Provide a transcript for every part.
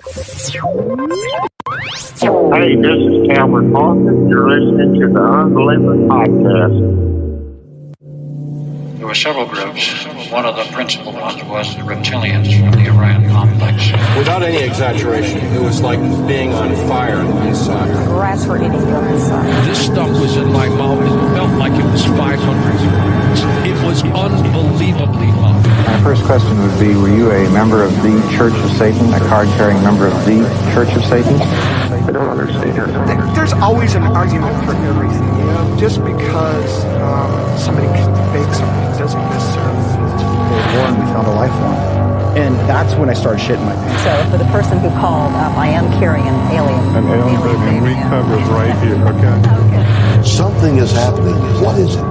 Hey, this is Calvert Martin. You're listening to the Unbelievers podcast. There were several groups. One of the principal ones was the reptilians from the Orion complex. Without any exaggeration, it was like being on fire inside. Rats were eating your inside. This stuff was in my mouth. It felt like it was 500 degrees. It was unbelievably hot. My first question would be, were you a member of the Church of Satan, a card-carrying member of the Church of Satan? I don't understand. There's always an argument for everything, you know? Just because somebody can fake something doesn't necessarily mean it's war, and we found a life form. And that's when I started shitting my pants. So for the person who called, I am carrying an alien. An alien baby, we cover it right here, okay? Something is happening. What is it?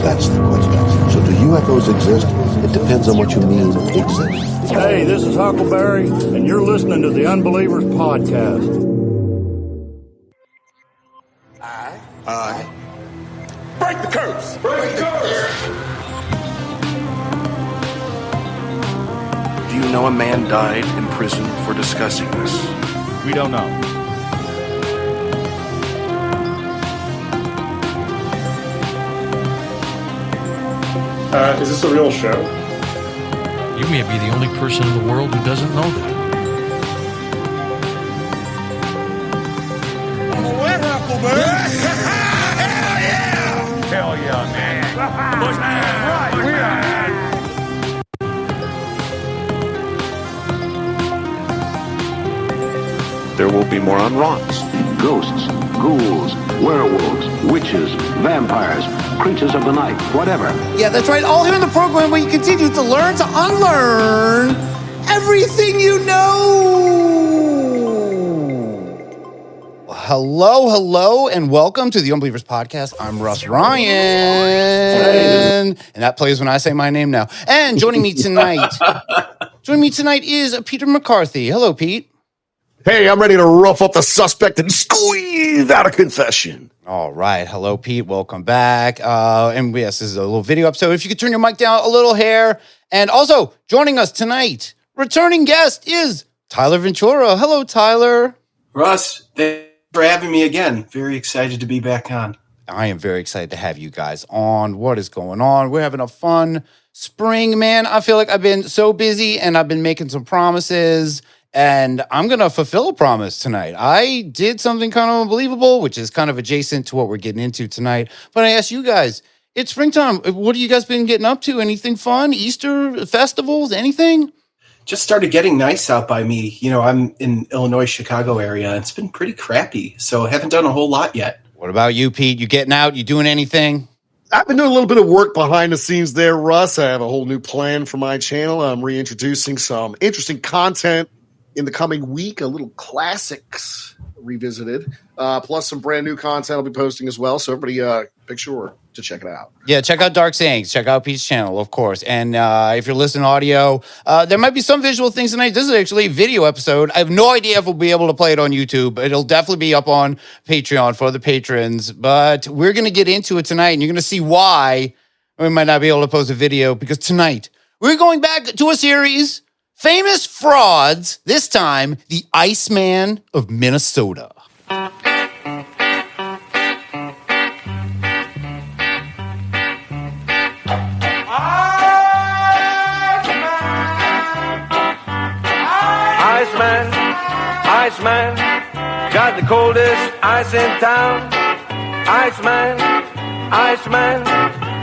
That's the question. So do UFOs exist? It depends on what you mean exist. Hey, this is Huckleberry, and you're listening to the Unbelievers podcast. I break the curse. Break the curse. Do you know a man died in prison for discussing this? We don't know. Is this a real show? You may be the only person in the world who doesn't know that. Hell yeah, man. Bushman! There will be more on rocks. Ghosts, ghouls, werewolves, witches, vampires, creatures of the night, whatever. Yeah, that's right. All here in the program where you continue to learn to unlearn everything you know. Well, hello, and welcome to the Unbelievers podcast. I'm Russ Ryan, and that plays when I say my name now. And joining me tonight is Peter McCarthy. Hello, Pete. Hey, I'm ready to rough up the suspect and squeeze out a confession. All right. Hello, Pete. Welcome back. And yes, this is a little video episode. If you could turn your mic down a little hair. And also joining us tonight, returning guest is Tyler Ventura. Hello, Tyler. Russ, thanks for having me again. Very excited to be back on. I am very excited to have you guys on. What is going on? We're having a fun spring, man. I feel like I've been so busy and I've been making some promises. And I'm going to fulfill a promise tonight. I did something kind of unbelievable, which is kind of adjacent to what we're getting into tonight. But I asked you guys, it's springtime. What have you guys been getting up to? Anything fun? Easter festivals? Anything? Just started getting nice out by me. You know, I'm in Illinois, Chicago area. It's been pretty crappy. So I haven't done a whole lot yet. What about you, Pete? You getting out? You doing anything? I've been doing a little bit of work behind the scenes there, Russ. I have a whole new plan for my channel. I'm reintroducing some interesting content in the coming week, a little classics revisited, plus some brand new content I'll be posting as well. So everybody make sure to check it out. Yeah, check out Dark Sayings. Check out Pete's channel, of course. And if you're listening to audio, there might be some visual things tonight. This is actually a video episode. I have no idea if we'll be able to play it on YouTube. It'll definitely be up on Patreon for the patrons. But we're going to get into it tonight, and you're going to see why we might not be able to post a video, because tonight we're going back to a series, Famous Frauds, this time the Iceman of Minnesota. Iceman, got the coldest ice in town. Iceman,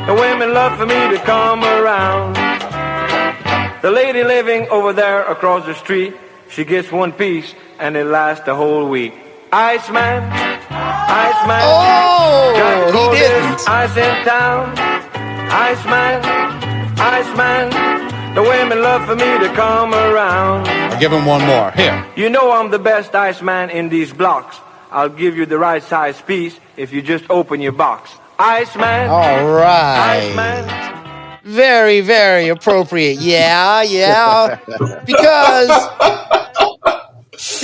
the women love for me to come around. The lady living over there across the street, she gets one piece and it lasts the whole week. Iceman, got the coldest ice in town. Iceman, the women love for me to come around. I'll give him one more. Here. You know I'm the best Iceman in these blocks. I'll give you the right size piece if you just open your box. Iceman. All right. Iceman. Very, very appropriate. Yeah. Because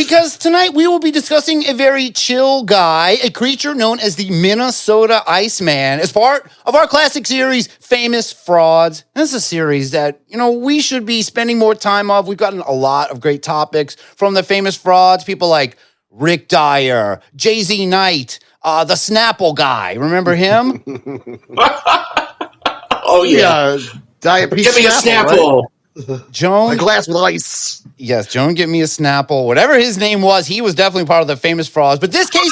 Because tonight we will be discussing a very chill guy, a creature known as the Minnesota Iceman, as part of our classic series, Famous Frauds. This is a series that, we should be spending more time of. We've gotten a lot of great topics from the famous frauds, people like Rick Dyer, Jay-Z Knight, the Snapple guy. Remember him? Oh, yeah. Diet Pete Give me a Snapple. Right? Joan. A glass with ice. Yes, Joan, get me a Snapple. Whatever his name was, he was definitely part of the famous frauds. But this case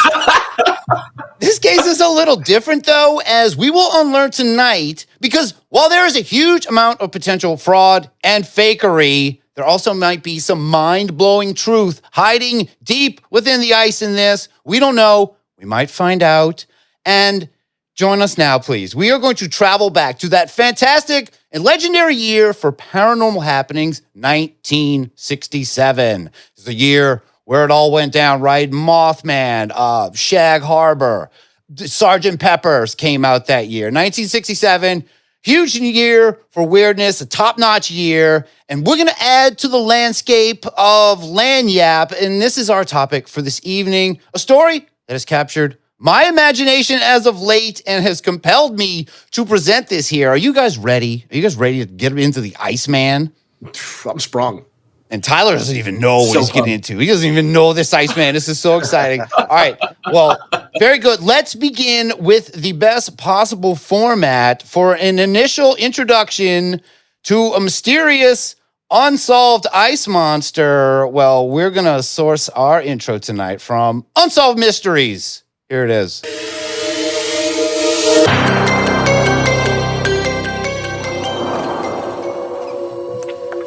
is a little different, though, as we will unlearn tonight, because while there is a huge amount of potential fraud and fakery, there also might be some mind-blowing truth hiding deep within the ice in this. We don't know. We might find out. And join us now, please. We are going to travel back to that fantastic and legendary year for paranormal happenings, 1967. It's the year where it all went down, right? Mothman, Shag Harbor, Sgt. Pepper's came out that year. 1967, huge year for weirdness, a top-notch year. And we're going to add to the landscape of Lanyap. And this is our topic for this evening, a story that has captured my imagination as of late and has compelled me to present this here. Are you guys ready? Are you guys ready to get into the Iceman? I'm sprung. And Tyler doesn't even know what he's getting into. He doesn't even know this Iceman. This is so exciting. All right. Well, very good. Let's begin with the best possible format for an initial introduction to a mysterious, unsolved ice monster. Well, we're going to source our intro tonight from Unsolved Mysteries. Here it is.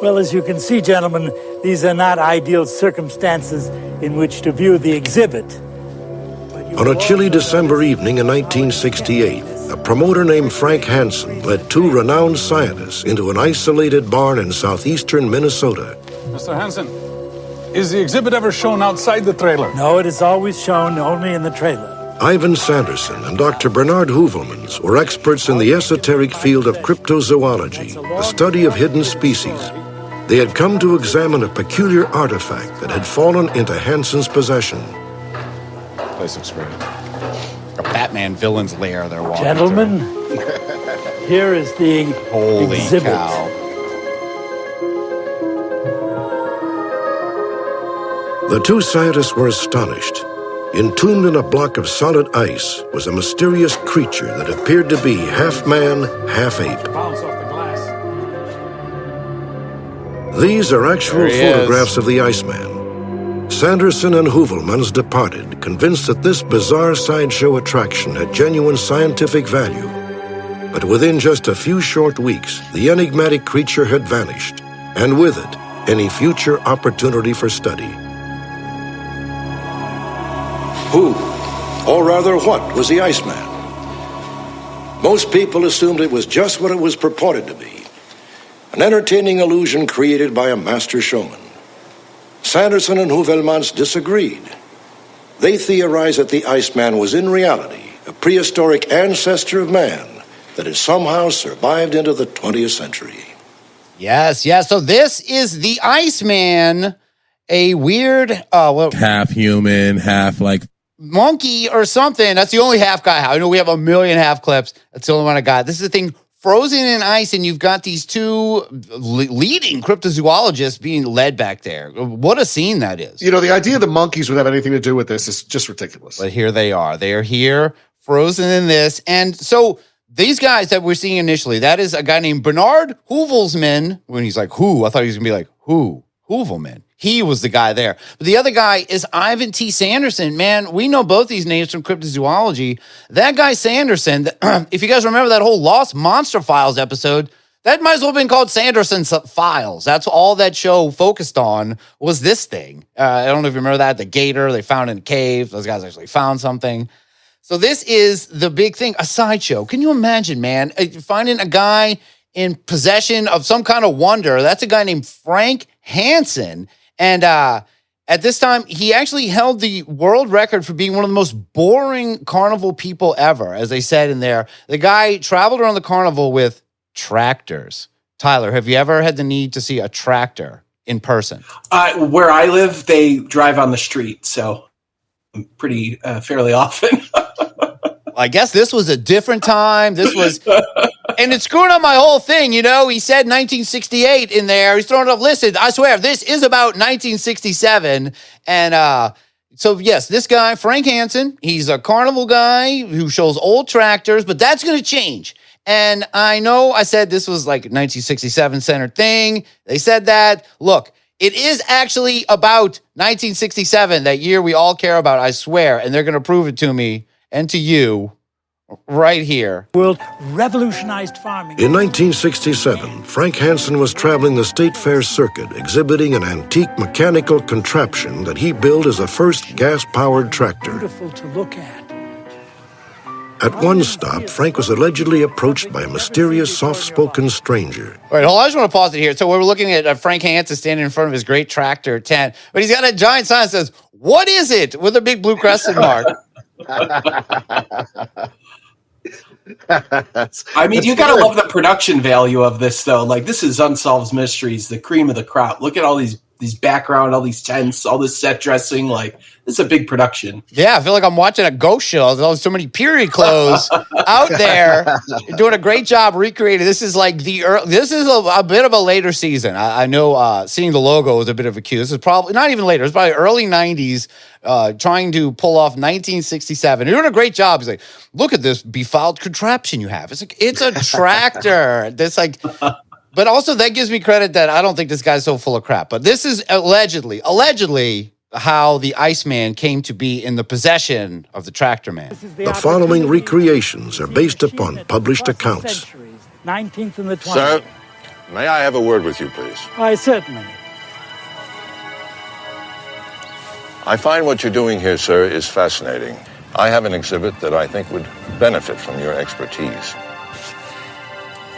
Well, as you can see, gentlemen, these are not ideal circumstances in which to view the exhibit. On a chilly December evening in 1968, a promoter named Frank Hansen led two renowned scientists into an isolated barn in southeastern Minnesota. Mr. Hansen, is the exhibit ever shown outside the trailer? No, it is always shown only in the trailer. Ivan Sanderson and Dr. Bernard Heuvelmans were experts in the esoteric field of cryptozoology, the study of hidden species. They had come to examine a peculiar artifact that had fallen into Hansen's possession. Place looks great. A Batman villain's lair they're walking Gentlemen, here is the Holy exhibit. Cow. The two scientists were astonished. Entombed in a block of solid ice was a mysterious creature that appeared to be half man, half ape. These are actual photographs of the Iceman. Sanderson and Heuvelmans departed, convinced that this bizarre sideshow attraction had genuine scientific value. But within just a few short weeks, the enigmatic creature had vanished, and with it, any future opportunity for study. Who, or rather what, was the Iceman? Most people assumed it was just what it was purported to be, an entertaining illusion created by a master showman. Sanderson and Heuvelmans disagreed. They theorized that the Iceman was in reality a prehistoric ancestor of man that had somehow survived into the 20th century. Yes. So this is the Iceman, a weird, half human, half like monkey or something. That's the only half guy. I know we have 1 million half clips. That's the only one I got. This is the thing frozen in ice, and you've got these two leading cryptozoologists being led back there. What a scene that is. The idea the monkeys would have anything to do with this is just ridiculous. But here they are. They are here, frozen in this. And so these guys that we're seeing initially, that is a guy named Bernard Heuvelmans. When he's like, who? I thought he was going to be like, who? Heuvelman. He was the guy there. But the other guy is Ivan T. Sanderson. Man, we know both these names from cryptozoology. That guy Sanderson, if you guys remember that whole Lost Monster Files episode, that might as well have been called Sanderson's Files. That's all that show focused on was this thing. I don't know if you remember that, the gator they found in a cave. Those guys actually found something. So this is the big thing, a sideshow. Can you imagine, man, finding a guy in possession of some kind of wonder? That's a guy named Frank Hansen. And at this time, he actually held the world record for being one of the most boring carnival people ever. As they said in there, the guy traveled around the carnival with tractors. Tyler, have you ever had the need to see a tractor? in person? Where I live, they drive on the street, so pretty fairly often. I guess this was a different time. This was, and it's screwing up my whole thing. You know, he said 1968 in there. He's throwing it up. Listen, I swear, this is about 1967. And so, yes, this guy, Frank Hansen, he's a carnival guy who shows old tractors, but that's going to change. And I know I said this was like a 1967 centered thing. They said that. Look, it is actually about 1967, that year we all care about, I swear. And they're going to prove it to me and to you right here. World revolutionized farming. In 1967, Frank Hansen was traveling the State Fair circuit, exhibiting an antique mechanical contraption that he built as a first gas-powered tractor. Beautiful to look at. At one stop, Frank was allegedly approached by a mysterious, soft-spoken stranger. All right, hold on. I just want to pause it here. So we're looking at Frank Hansen standing in front of his great tractor tent, but he's got a giant sign that says, "What is it?" with a big blue crescent mark. I mean, you got to love the production value of this, though. Like, this is Unsolved Mysteries, the cream of the crop. Look at all these background, all these tents, all this set dressing. Like, this is a big production. Yeah, I feel like I'm watching a ghost show. There's so many period clothes out there. You're doing a great job recreating. This is like this is a bit of a later season. I know seeing the logo is a bit of a cue. This is probably not even later. It's probably early 90s. Trying to pull off 1967. You're doing a great job. He's like, look at this befouled contraption you have. It's like, it's a tractor. That's like, but also that gives me credit that I don't think this guy's so full of crap. But this is allegedly how the Iceman came to be in the possession of the Tractor Man. The following recreations are based upon published accounts. 19th and the 20th. Sir, may I have a word with you, please? Why, certainly. I find what you're doing here, sir, is fascinating. I have an exhibit that I think would benefit from your expertise.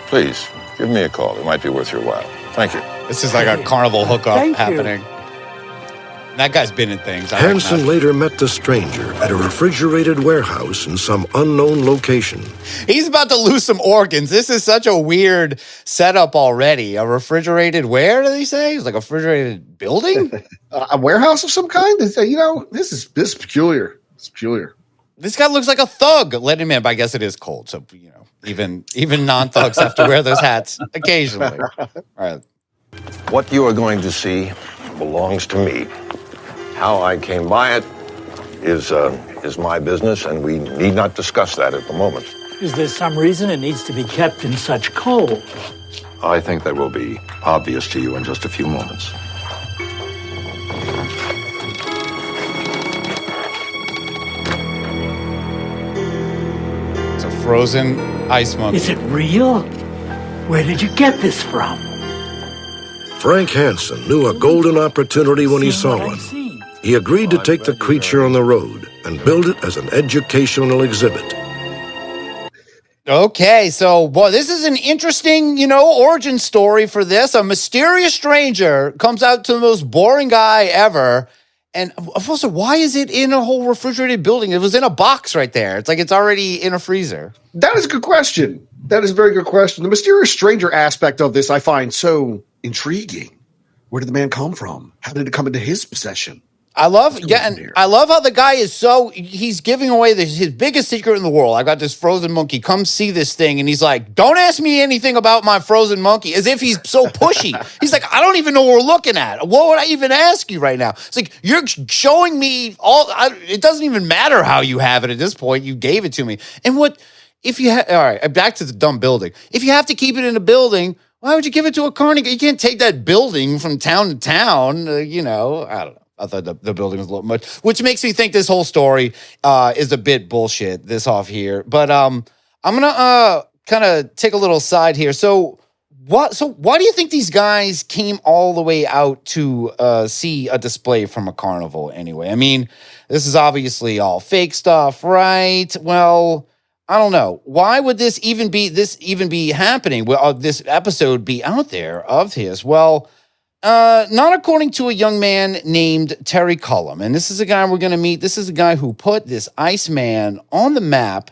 Please, give me a call. It might be worth your while. Thank you. This is like a carnival hookup happening. That guy's been in things. Hansen later met the stranger at a refrigerated warehouse in some unknown location. He's about to lose some organs. This is such a weird setup already. A refrigerated where, did he say? It's like a refrigerated building? A warehouse of some kind? You know, this is peculiar. It's peculiar. This guy looks like a thug. Let him in, but I guess it is cold. So, you know, even non-thugs have to wear those hats occasionally. All right. What you are going to see belongs to me. How I came by it is my business, and we need not discuss that at the moment. Is there some reason it needs to be kept in such cold? I think that will be obvious to you in just a few moments. It's a frozen ice monkey. Is it real? Where did you get this from? Frank Hansen knew a golden opportunity when he saw one. He agreed to take the creature on the road and build it as an educational exhibit. Okay, so, boy, this is an interesting, origin story for this. A mysterious stranger comes out to the most boring guy ever. And also, why is it in a whole refrigerated building? It was in a box right there. It's like it's already in a freezer. That is a good question. That is a very good question. The mysterious stranger aspect of this I find so intriguing. Where did the man come from? How did it come into his possession? I love how the guy is he's giving away his biggest secret in the world. I got this frozen monkey. Come see this thing. And he's like, don't ask me anything about my frozen monkey, as if he's so pushy. He's like, I don't even know what we're looking at. What would I even ask you right now? It's like, you're showing me it doesn't even matter how you have it at this point. You gave it to me. And all right, back to the dumb building. If you have to keep it in a building, why would you give it to a carnival? You can't take that building from town to town. I don't know. I thought the building was a little much, which makes me think this whole story is a bit bullshit, this off here. But I'm going to kind of take a little side here. So why do you think these guys came all the way out to see a display from a carnival anyway? I mean, this is obviously all fake stuff, right? Well, I don't know. Why would this even be happening? Will this episode be out there of his? Well, not according to a young man named Terry Cullum. And this is a guy we're going to meet. This is a guy who put this Iceman on the map.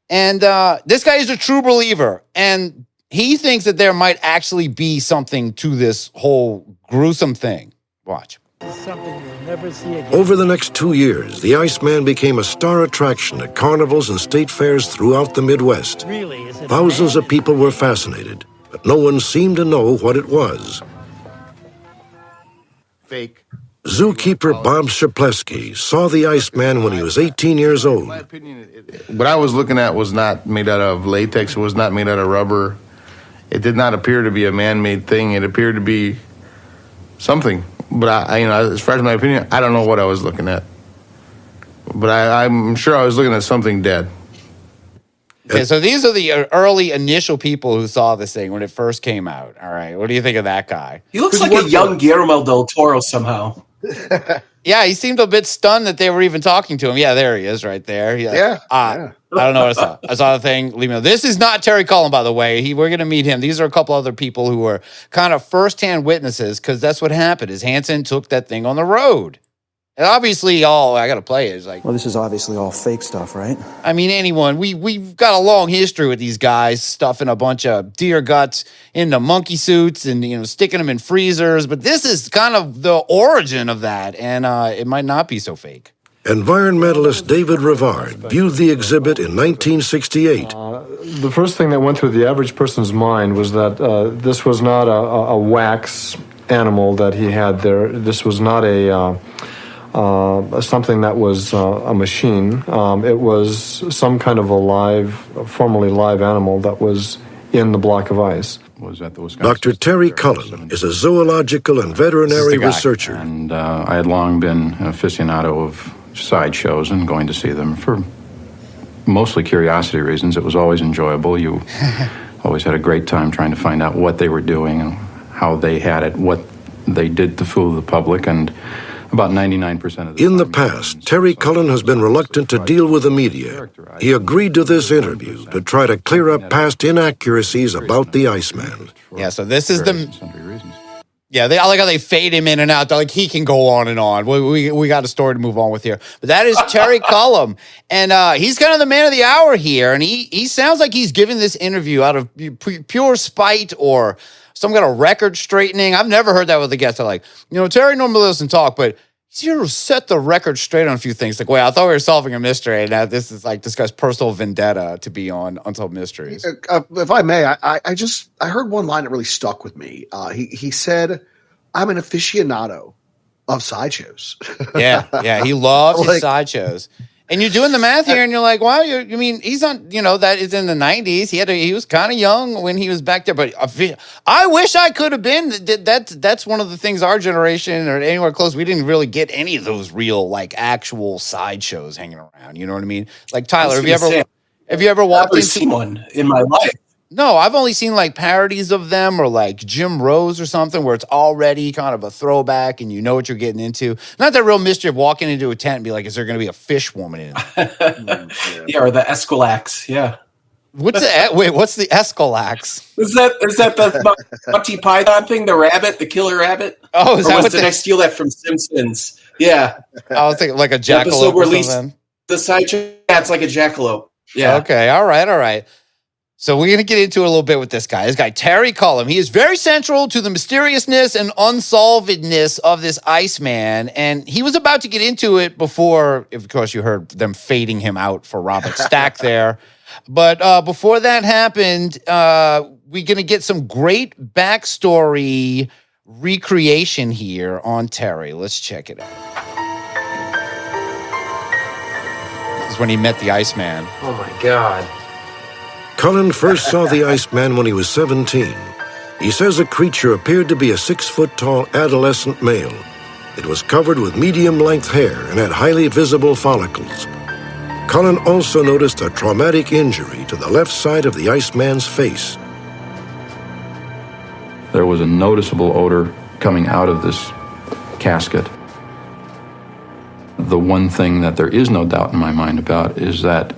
And this guy is a true believer. And he thinks that there might actually be something to this whole gruesome thing. Watch. Something you'll never see again. Over the next 2 years, the Iceman became a star attraction at carnivals and state fairs throughout the Midwest. Really, is it Thousands of people were fascinated, but no one seemed to know what it was. Fake. Zookeeper Bob Szepleski saw the Iceman when he was 18 years old. What I was looking at was not made out of latex. It was not made out of rubber. It did not appear to be a man-made thing. It appeared to be something. But I as far as my opinion, I don't know what I was looking at. But I'm sure I was looking at something dead. Okay, so these are the early initial people who saw this thing when it first came out. All right, what do you think of that guy? He looks like a young Guillermo del Toro somehow. Yeah, he seemed a bit stunned that they were even talking to him. Yeah, there he is right there. Yeah. I don't know what I saw. I saw the thing. Leave me know. This is not Terry Cullen, by the way. We're going to meet him. These are a couple other people who were kind of firsthand witnesses because that's what happened is Hansen took that thing on the road. And obviously, I got to play it. It's like, Well, this is obviously all fake stuff, right? I mean, anyone. We've got a long history with these guys stuffing a bunch of deer guts into monkey suits and sticking them in freezers. But this is kind of the origin of that, and it might not be so fake. Environmentalist David Rivard viewed the exhibit in 1968. The first thing that went through the average person's mind was that this was not a wax animal that he had there. This was not something that was a machine. It was some kind of formerly live animal that was in the block of ice. Dr. Terry Cullen is a zoological and veterinary researcher. And I had long been an aficionado of sideshows and going to see them for mostly curiosity reasons. It was always enjoyable. You always had a great time trying to find out what they were doing and how they had it, what they did to fool the public, and about 99% of the In the past, Terry Cullen has been reluctant to deal with the media. He agreed to this interview to try to clear up past inaccuracies about the Iceman. Yeah, so this is Yeah, I like how they fade him in and out. They're like, he can go on and on. We got a story to move on with here. But that is Terry Cullen. And he's kind of the man of the hour here. And he sounds like he's giving this interview out of pure spite or some kind of record straightening. I've never heard that with a guest. They're like, Terry normally doesn't talk, but he's here to set the record straight on a few things. Like, wait, I thought we were solving a mystery. And now this is like this guy's personal vendetta to be on Unsolved Mysteries. If I may, I heard one line that really stuck with me. He said, I'm an aficionado of sideshows. Yeah, he loves his sideshows. And you're doing the math here, and you're like, wow, he's on, that is in the 90s. He was kind of young when he was back there, but I wish I could have been. That's one of the things our generation or anywhere close, we didn't really get any of those real, like, actual sideshows hanging around. You know what I mean? Like, Tyler, have you ever walked into seen one in my life? No, I've only seen like parodies of them or like Jim Rose or something where it's already kind of a throwback and you know what you're getting into. Not that real mystery of walking into a tent and be like, is there going to be a fish woman in it? Yeah, or the Esquilax, yeah. What's the Esquilax? Is that the Monty Python thing, the rabbit, the killer rabbit? Oh, is that what did I steal that from Simpsons? Yeah. I was thinking like a jackalope or something. The sideshow, it's like a jackalope. Yeah. Okay, all right. So we're going to get into it a little bit with this guy. This guy, Terry Cullen. He is very central to the mysteriousness and unsolvedness of this Iceman. And he was about to get into it before, of course, you heard them fading him out for Robert Stack there. But before that happened, we're going to get some great backstory recreation here on Terry. Let's check it out. This is when he met the Iceman. Oh, my God. Cullen first saw the Iceman when he was 17. He says a creature appeared to be a 6-foot-tall adolescent male. It was covered with medium-length hair and had highly visible follicles. Cullen also noticed a traumatic injury to the left side of the Iceman's face. There was a noticeable odor coming out of this casket. The one thing that there is no doubt in my mind about is that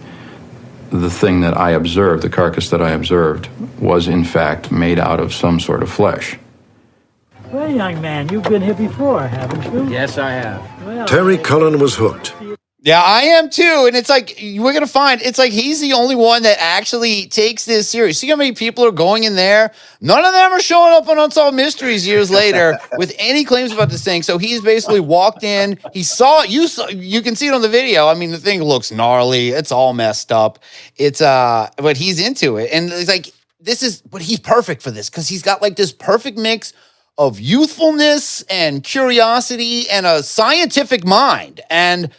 the thing that I observed, the carcass that I observed, was in fact made out of some sort of flesh. Well, young man, you've been here before, haven't you? Yes, I have. Terry Cullen was hooked. Yeah, I am too. And it's like, we're going to find, it's like he's the only one that actually takes this serious. See how many people are going in there? None of them are showing up on Unsolved Mysteries years later with any claims about this thing. So he's basically walked in. He saw it. You can see it on the video. I mean, the thing looks gnarly. It's all messed up. But he's into it. And it's like, but he's perfect for this because he's got like this perfect mix of youthfulness and curiosity and a scientific mind. And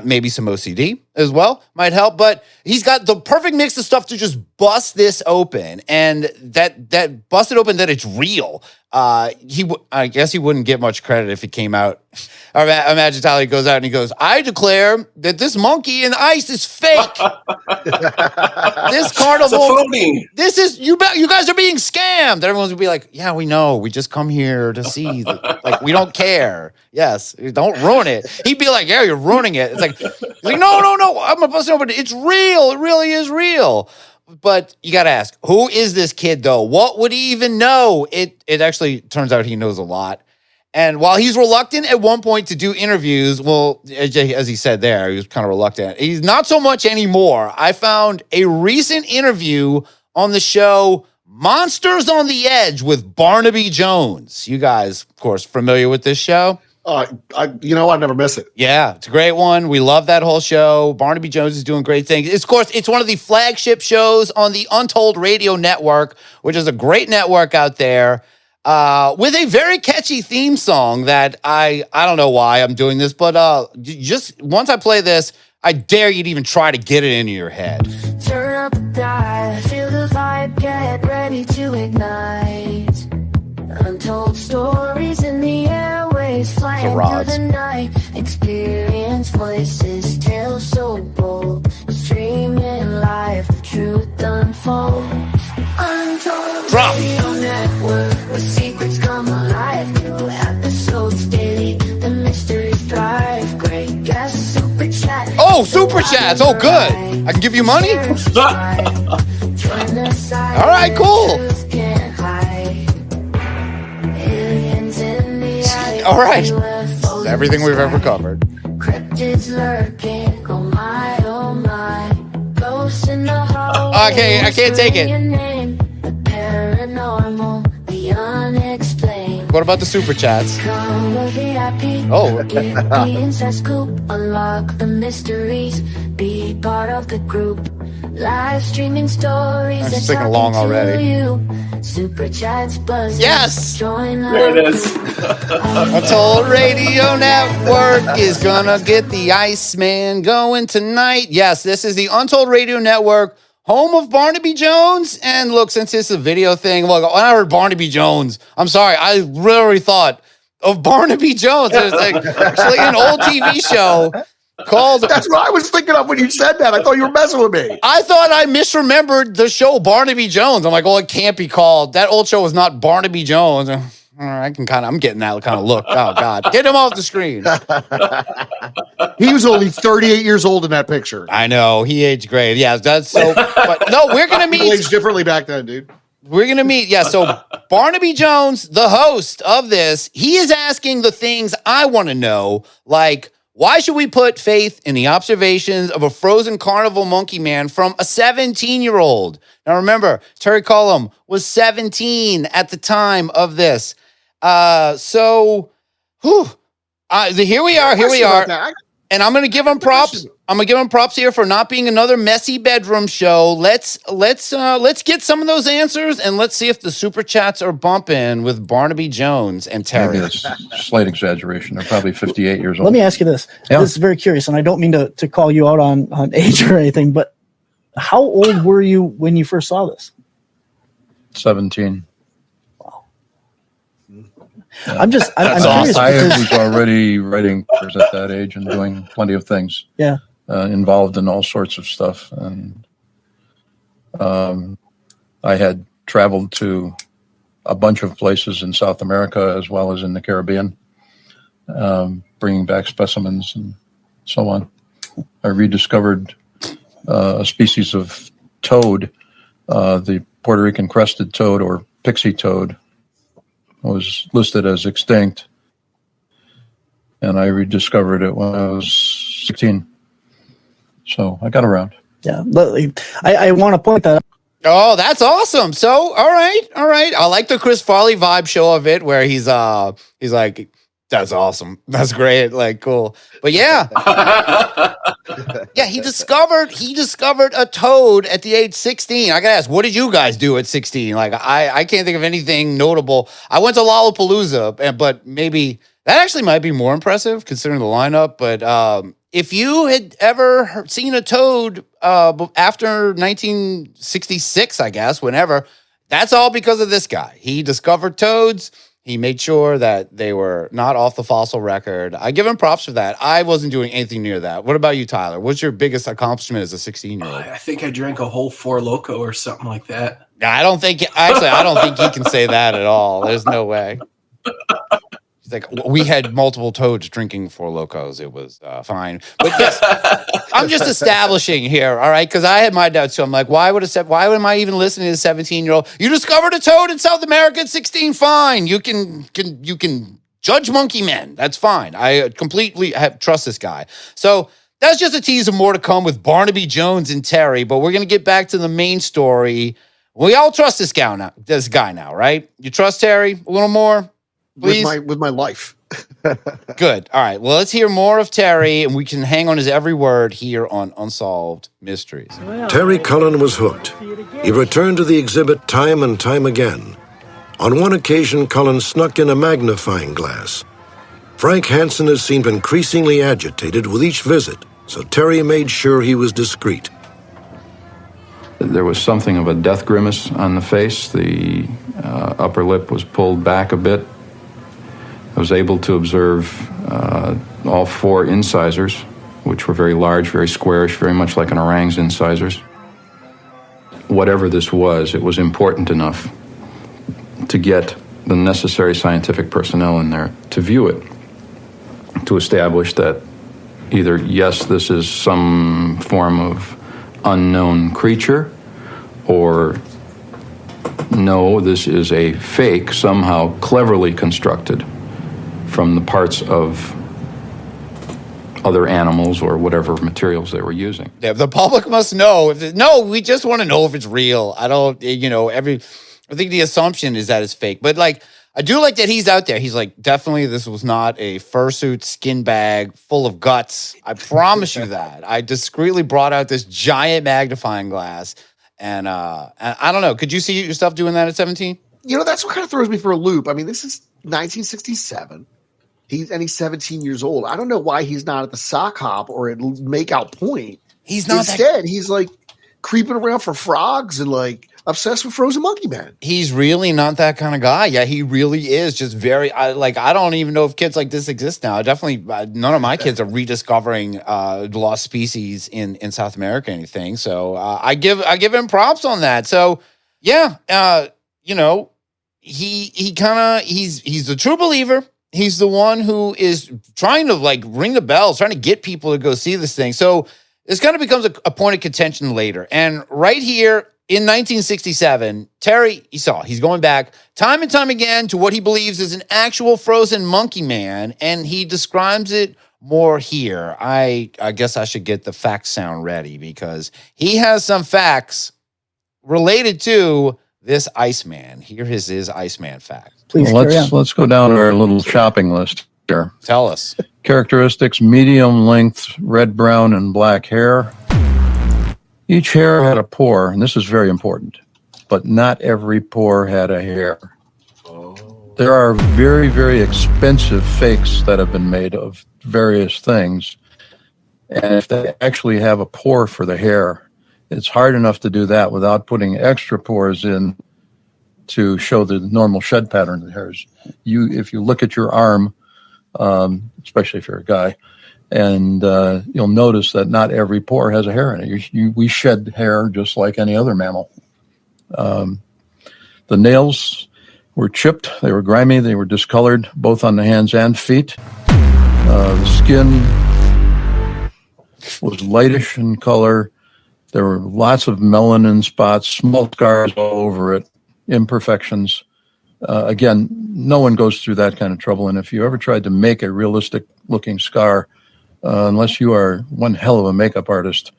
maybe some OCD as well might help, but he's got the perfect mix of stuff to just bust this open, and that busted open that it's real. I guess he wouldn't get much credit if it came out. Imagine Tyler goes out and he goes, "I declare that this monkey in ice is fake. This carnival, this is you guys are being scammed." Everyone's would be like, "Yeah, we know. We just come here to see. Like, we don't care. Yes, don't ruin it." He'd be like, "Yeah, you're ruining it." It's like, no. I'm gonna bust it open. It's real. It really is real. But you got to ask, who is this kid, though? What would he even know? It actually turns out he knows a lot. And while he's reluctant at one point to do interviews, well, as he said there, he was kind of reluctant. He's not so much anymore. I found a recent interview on the show Monsters on the Edge with Barnaby Jones. You guys, of course, familiar with this show? I never miss it. Yeah, it's a great one. We love that whole show. Barnaby Jones is doing great things. Of course, it's one of the flagship shows on the Untold Radio Network, which is a great network out there, with a very catchy theme song that I don't know why I'm doing this, but just once I play this, I dare you to even try to get it into your head. Turn up the dial, feel the vibe, get ready to ignite. Untold stories in the airways, flying through the night. Experience voices, tales so bold. Streaming live, truth unfolds. Untold Radio Network, where secrets come alive. New episodes daily, the mysteries thrive. Great guests, super chat. Oh, super chats! Oh, good. I can give you money. All right, cool. All right. Everything we've ever covered. Cryptids lurking, oh my. Ghosts in the hallway. Okay, I can't take it. The paranormal, the unexplained. What about the super chats? Oh. Get the inside scoop, unlock the mysteries, be part of the group. Live streaming stories. I'm singing along already. Super chats buzzing. Yes! Join there it is. Untold Radio Network is gonna get the Iceman going tonight. Yes, this is the Untold Radio Network, home of Barnaby Jones. And look, since it's a video thing, look, when I heard Barnaby Jones, I'm sorry, I literally thought of Barnaby Jones. It's like actually an old TV show called. That's what I was thinking of when you said that. I thought you were messing with me. I thought I misremembered the show Barnaby Jones. I'm like, well, it can't be called. That old show was not Barnaby Jones. I'm getting that kind of look. Oh God, get him off the screen. He was only 38 years old in that picture. I know, he aged great. Yeah, that's so. But no, we're gonna meet. He aged differently back then, dude. We're gonna meet. Yeah, so Barnaby Jones, the host of this, he is asking the things I want to know, like, why should we put faith in the observations of a frozen carnival monkey man from a 17-year-old? Now remember, Terry Cullum was 17 at the time of this. Here we are. And I'm going to give him props. I'm going to give him props here for not being another messy bedroom show. Let's get some of those answers, and let's see if the super chats are bumping with Barnaby Jones and Terry. Maybe it's a slight exaggeration. They're probably 58 years old. Let me ask you this. Yeah. This is very curious, and I don't mean to call you out on age or anything, but how old were you when you first saw this? 17. I'm curious. I was already writing papers at that age and doing plenty of things. Yeah. Involved in all sorts of stuff. And I had traveled to a bunch of places in South America as well as in the Caribbean, bringing back specimens and so on. I rediscovered a species of toad, the Puerto Rican crested toad or pixie toad. Was listed as extinct, and I rediscovered it when I was 16. So I got around. Yeah, I want to point that out. Oh, that's awesome. So, all right. I like the Chris Farley vibe show of it, where he's like, that's awesome. That's great. Like, cool. But yeah. Yeah, he discovered a toad at the age 16. I gotta ask, what did you guys do at 16? Like, I can't think of anything notable. I went to Lollapalooza, but maybe that actually might be more impressive considering the lineup. But if you had ever seen a toad after 1966, I guess, whenever, that's all because of this guy. He discovered toads. He made sure that they were not off the fossil record. I give him props for that. I wasn't doing anything near that. What about you, Tyler? What's your biggest accomplishment as a 16-year-old? I think I drank a whole Four Loko or something like that. I don't think he can say that at all. There's no way. He's like, we had multiple toads drinking Four Locos. It was fine. But yes, I'm just establishing here, all right? Because I had my doubts. So I'm like, why am I even listening to a 17-year-old? You discovered a toad in South America at 16, fine. You can judge monkey men. That's fine. I completely trust this guy. So that's just a tease of more to come with Barnaby Jones and Terry. But we're going to get back to the main story. We all trust this guy now, right? You trust Terry a little more? Please? With my life. Good. All right. Well, let's hear more of Terry, and we can hang on his every word here on Unsolved Mysteries. Terry Cullen was hooked. He returned to the exhibit time and time again. On one occasion, Cullen snuck in a magnifying glass. Frank Hansen has seemed increasingly agitated with each visit, so Terry made sure he was discreet. There was something of a death grimace on the face. The upper lip was pulled back a bit. I was able to observe all four incisors, which were very large, very squarish, very much like an orang's incisors. Whatever this was, it was important enough to get the necessary scientific personnel in there to view it, to establish that either, yes, this is some form of unknown creature, or no, this is a fake, somehow cleverly constructed from the parts of other animals or whatever materials they were using. Yeah, the public must know. We just want to know if it's real. I think the assumption is that it's fake. But like, I do like that he's out there. He's like, definitely this was not a fursuit skin bag full of guts. I promise you that. I discreetly brought out this giant magnifying glass. And I don't know. Could you see yourself doing that at 17? That's what kind of throws me for a loop. I mean, this is 1967. He's 17 years old. I don't know why he's not at the sock hop or at Makeout Point. He's not. Instead, he's like creeping around for frogs and like obsessed with Frozen Monkey Man. He's really not that kind of guy. Yeah, he really is just very. I don't even know if kids like this exist now. Definitely, none of my kids are rediscovering lost species in South America or anything. So I give him props on that. So yeah, he's a true believer. He's the one who is trying to like ring the bells, trying to get people to go see this thing. So this kind of becomes a point of contention later. And right here in 1967, Terry, he's going back time and time again to what he believes is an actual frozen monkey man. And he describes it more here. I guess I should get the fact sound ready because he has some facts related to this Iceman. Here is his Iceman fact. Please let's go down our little shopping list here. Tell us. Characteristics: medium length, red, brown, and black hair. Each hair had a pore, and this is very important, but not every pore had a hair. There are very, very expensive fakes that have been made of various things, and if they actually have a pore for the hair, it's hard enough to do that without putting extra pores in to show the normal shed pattern of the hairs. If you look at your arm, especially if you're a guy, and you'll notice that not every pore has a hair in it. We shed hair just like any other mammal. The nails were chipped, they were grimy, they were discolored, both on the hands and feet. The skin was lightish in color. There were lots of melanin spots, small scars all over it, imperfections. Again, no one goes through that kind of trouble. And if you ever tried to make a realistic looking scar, unless you are one hell of a makeup artist,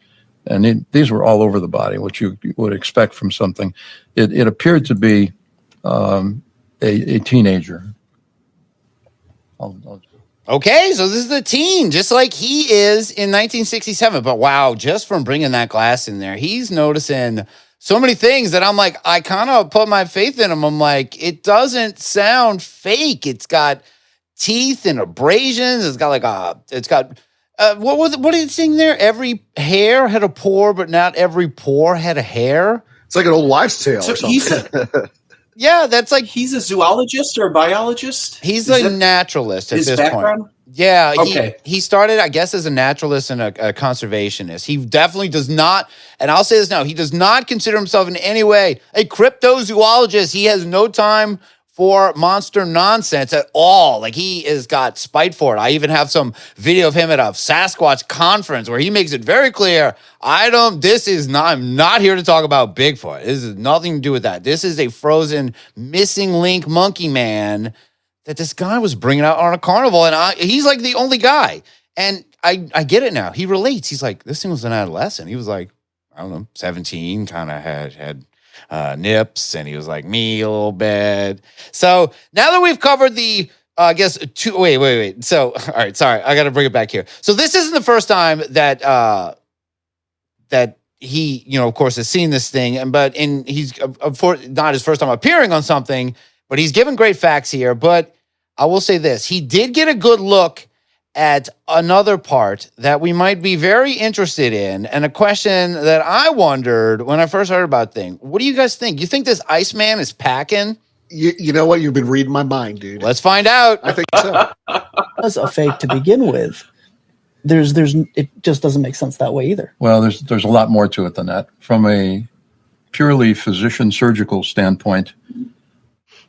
and these were all over the body, which you would expect from something. It appeared to be a teenager. Okay, so this is a teen, just like he is in 1967. But wow, just from bringing that glass in there, he's noticing so many things that I'm like, I kind of put my faith in him. I'm like, it doesn't sound fake. It's got teeth and abrasions. It's got what did it sing there? Every hair had a pore, but not every pore had a hair. It's like an old wives' tale or something. Yeah, that's like he's a zoologist or a biologist. He's a naturalist at his this background? point. Yeah, Okay. He started, I guess, as a naturalist and a conservationist. He definitely does not, and I'll say this now, he does not consider himself in any way a cryptozoologist. He has no time for monster nonsense at all. Like, he has got spite for it. I even have some video of him at a Sasquatch conference where he makes it very clear, I'm not here to talk about Bigfoot. This has nothing to do with that. This is a frozen missing link monkey man that this guy was bringing out on a carnival, and he's like the only guy. And I get it now. He relates. He's like, this thing was an adolescent. He was like, I don't know, 17, kind of had nips, and he was like me a little bit. So now that we've covered the, wait. So, all right, sorry, I got to bring it back here. So this isn't the first time that he, of course, has seen this thing, he's not his first time appearing on something, but he's given great facts here. But I will say this, he did get a good look at another part that we might be very interested in, and a question that I wondered when I first heard about thing. What do you guys think? You think this Iceman is packing? You know what? You've been reading my mind, dude. Let's find out. I think so. It was a fake to begin with. It just doesn't make sense that way either. Well, there's a lot more to it than that. From a purely physician surgical standpoint,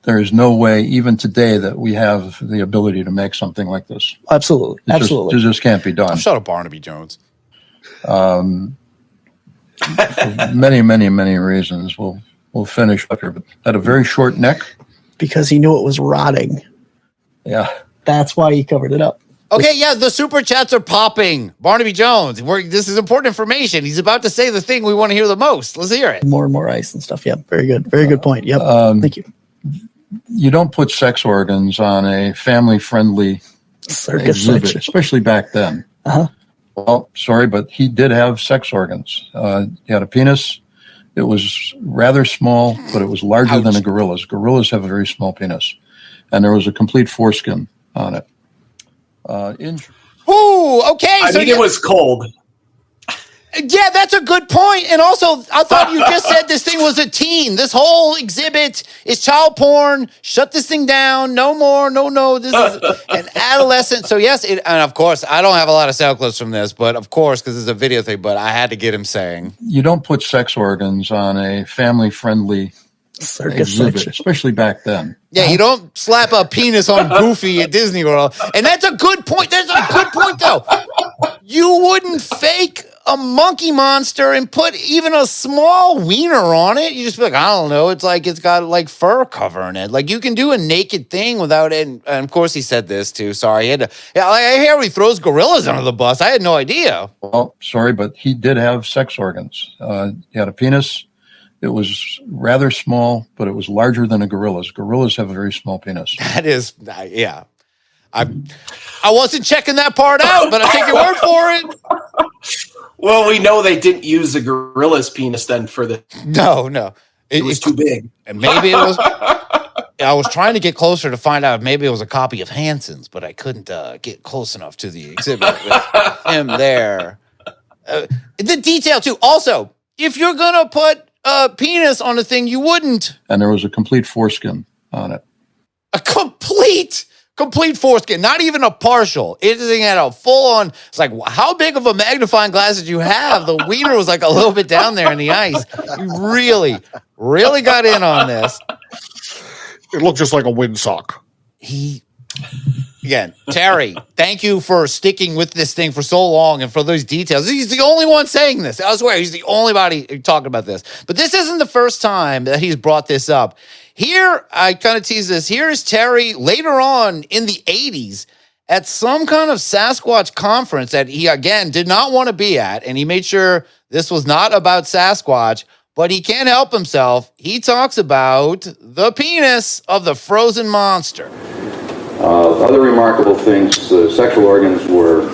there is no way, even today, that we have the ability to make something like this. Absolutely. It just can't be done. Shut up, Barnaby Jones. For many, many, many reasons. We'll finish up here. But had a very short neck. Because he knew it was rotting. Yeah. That's why he covered it up. Okay, yeah, the super chats are popping. Barnaby Jones, this is important information. He's about to say the thing we want to hear the most. Let's hear it. More and more ice and stuff. Yeah, very good. Very good point. Yep. Thank you. You don't put sex organs on a family-friendly exhibit, especially back then. Uh-huh. Well, sorry, but he did have sex organs. He had a penis. It was rather small, but it was larger than a gorilla's. Gorillas have a very small penis. And there was a complete foreskin on it. Ooh, okay. It was cold. Yeah, that's a good point. And also, I thought you just said this thing was a teen. This whole exhibit is child porn. Shut this thing down. No more. No. This is an adolescent. So yes, and of course, I don't have a lot of sound clips from this, but of course, because it's a video thing, but I had to get him saying. You don't put sex organs on a family-friendly exhibit, especially back then. Yeah, you don't slap a penis on Goofy at Disney World. And that's a good point. That's a good point, though. You wouldn't fake a monkey monster and put even a small wiener on it. You just be like, I don't know. It's like it's got like fur covering it. Like you can do a naked thing without it. And of course, he said this too. Sorry, I hear he throws gorillas under the bus. I had no idea. Well, sorry, but he did have sex organs. He had a penis. It was rather small, but it was larger than a gorilla's. Gorillas have a very small penis. That is, yeah. I wasn't checking that part out, but I take your word for it. Well, we know they didn't use a gorilla's penis then for the. No. It was too big. And maybe it was. I was trying to get closer to find out if maybe it was a copy of Hansen's, but I couldn't get close enough to the exhibit with him there. The detail, too. Also, if you're going to put a penis on a thing, you wouldn't. And there was a complete foreskin on it. A complete foreskin, not even a partial. It had a full on. It's like, how big of a magnifying glass did you have? The wiener was like a little bit down there in the ice. You really, really got in on this. It looked just like a windsock. Again, Terry, thank you for sticking with this thing for so long and for those details. He's the only one saying this. I swear, he's the only body talking about this. But this isn't the first time that he's brought this up. Here, I kind of tease this. Here is Terry later on in the 80s at some kind of Sasquatch conference that he, again, did not want to be at. And he made sure this was not about Sasquatch, but he can't help himself. He talks about the penis of the frozen monster. Other remarkable things, the sexual organs were,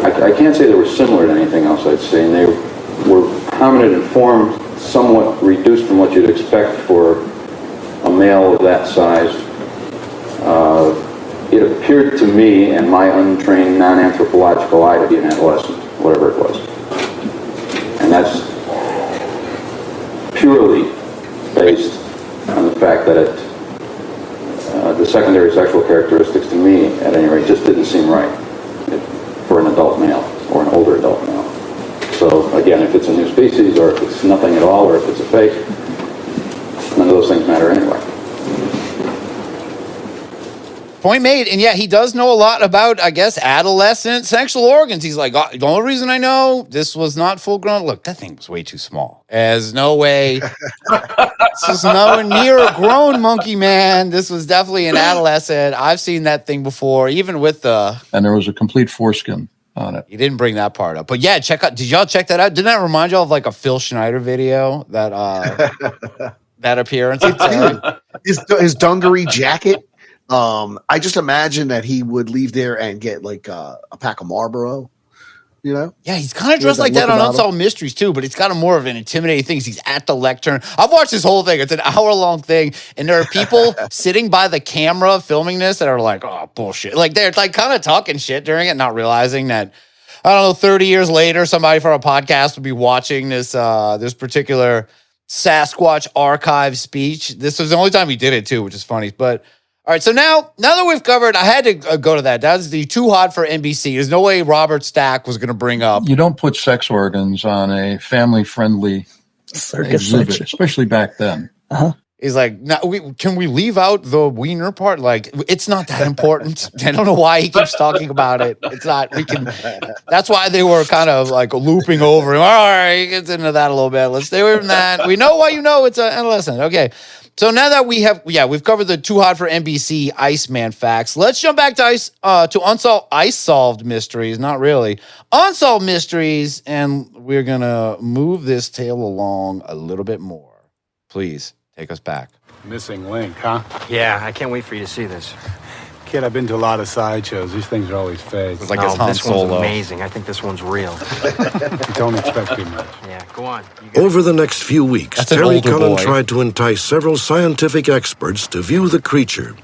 I can't say they were similar to anything else I'd seen. They were hominid in form, somewhat reduced from what you'd expect for a male of that size. It appeared to me and my untrained non-anthropological eye to be an adolescent, whatever it was. And that's purely based on the fact that the secondary sexual characteristics to me, at any rate, just didn't seem right for an adult male or an older adult male. So again, if it's a new species or if it's nothing at all or if it's a fake, none of those things matter anyway. Point made. And yeah, he does know a lot about, I guess, adolescent sexual organs. He's like, the only reason I know this was not full grown. Look, that thing was way too small. There's no way. This is nowhere near a grown monkey, man. This was definitely an adolescent. I've seen that thing before, even with the. And there was a complete foreskin on it. You didn't bring that part up. But yeah, did y'all check that out? Didn't that remind y'all of like a Phil Schneider video? That appearance? His dungaree jacket. I just imagine that he would leave there and get like a pack of Marlboro, you know? Yeah, he's kind of dressed like that on Unsolved Mysteries too, but it's kind of more of an intimidating thing. He's at the lectern. I've watched this whole thing. It's an hour-long thing, and there are people sitting by the camera filming this that are like, oh, bullshit. Like, they're like kind of talking shit during it, not realizing that, I don't know, 30 years later, somebody for a podcast would be watching this this particular Sasquatch archive speech. This was the only time he did it too, which is funny, but... All right, so now that we've covered, I had to go to that. That's the Too Hot for NBC. There's no way Robert Stack was going to bring up. You don't put sex organs on a family-friendly exhibit, especially back then. Uh-huh. He's like, can we leave out the wiener part? Like, it's not that important. I don't know why he keeps talking about it. It's not, that's why they were kind of like looping over him. All right, he gets into that a little bit. Let's stay away from that. We know why you know it's an adolescent. Okay. So now that we've covered the Too Hot for NBC Iceman facts, let's jump back to Unsolved Mysteries. Not really. Unsolved Mysteries, and we're going to move this tale along a little bit more. Please, take us back. Missing link, huh? Yeah, I can't wait for you to see this. Kid, I've been to a lot of sideshows. These things are always fake. It's like this one's amazing. I think this one's real. Don't expect too much. Yeah, go on. Over the next few weeks, Terry Cullen tried to entice several scientific experts to view the creature.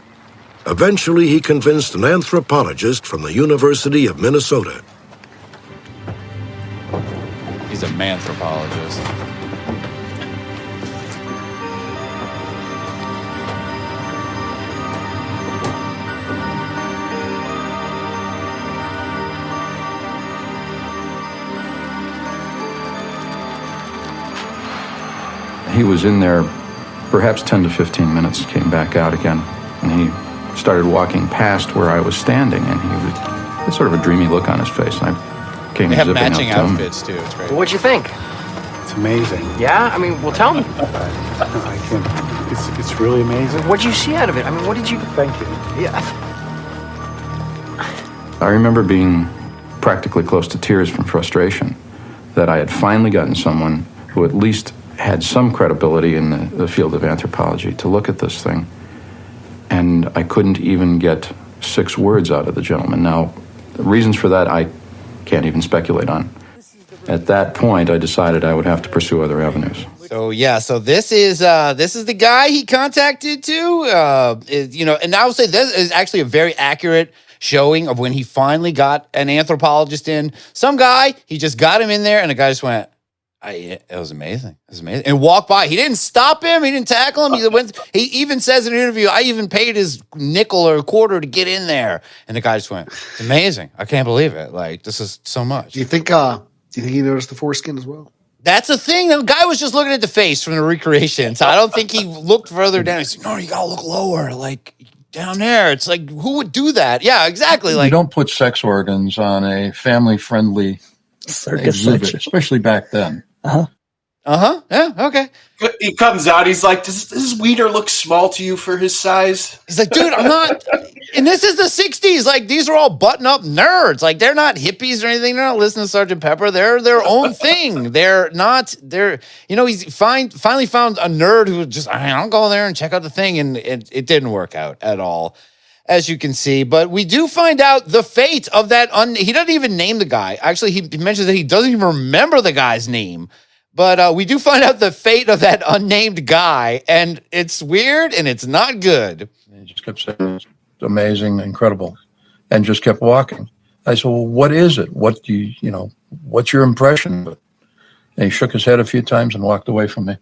Eventually, he convinced an anthropologist from the University of Minnesota. He's a manthropologist. He was in there perhaps 10 to 15 minutes, came back out again, and he started walking past where I was standing, and he had sort of a dreamy look on his face, and I came They have zipping matching up to him. outfits, too. It's great. What'd you think? It's amazing. Yeah? I mean, well, tell me. I can't. It's really amazing. What'd you see out of it? I mean, what did you... Thank you. Yeah. I remember being practically close to tears from frustration that I had finally gotten someone who at least had some credibility in the field of anthropology to look at this thing, and I couldn't even get 6 words out of the gentleman. Now, the reasons for that I can't even speculate on. At that point, I decided I would have to pursue other avenues. So yeah, so this is the guy he contacted too. And I would say this is actually a very accurate showing of when he finally got an anthropologist in. Some guy, he just got him in there, and the guy just went, it was amazing. It was amazing. And walked by. He didn't stop him. He didn't tackle him. He even says in an interview, I even paid his nickel or a quarter to get in there. And the guy just went, it's amazing. I can't believe it. Like, this is so much. Do you think he noticed the foreskin as well? That's the thing. The guy was just looking at the face from the recreation. So I don't think he looked further down. He's like, no, you got to look lower. Like, down there. It's like, who would do that? Yeah, exactly. Like, you don't put sex organs on a family-friendly exhibit, especially back then. Uh-huh. Yeah. Okay. He comes out. He's like, does this wiener look small to you for his size? He's like, dude, I'm not. And this is the 60s. Like, these are all button-up nerds. Like, they're not hippies or anything. They're not listening to Sgt. Pepper. They're their own thing. He's finally found a nerd who just, I'll go there and check out the thing. And it didn't work out at all, as you can see. But we do find out the fate of that. He doesn't even name the guy. Actually, he mentions that he doesn't even remember the guy's name. But we do find out the fate of that unnamed guy, and it's weird and it's not good. He just kept saying, it's amazing, incredible, and just kept walking. I said, well, what is it? What do you, what's your impression of it? And he shook his head a few times and walked away from me.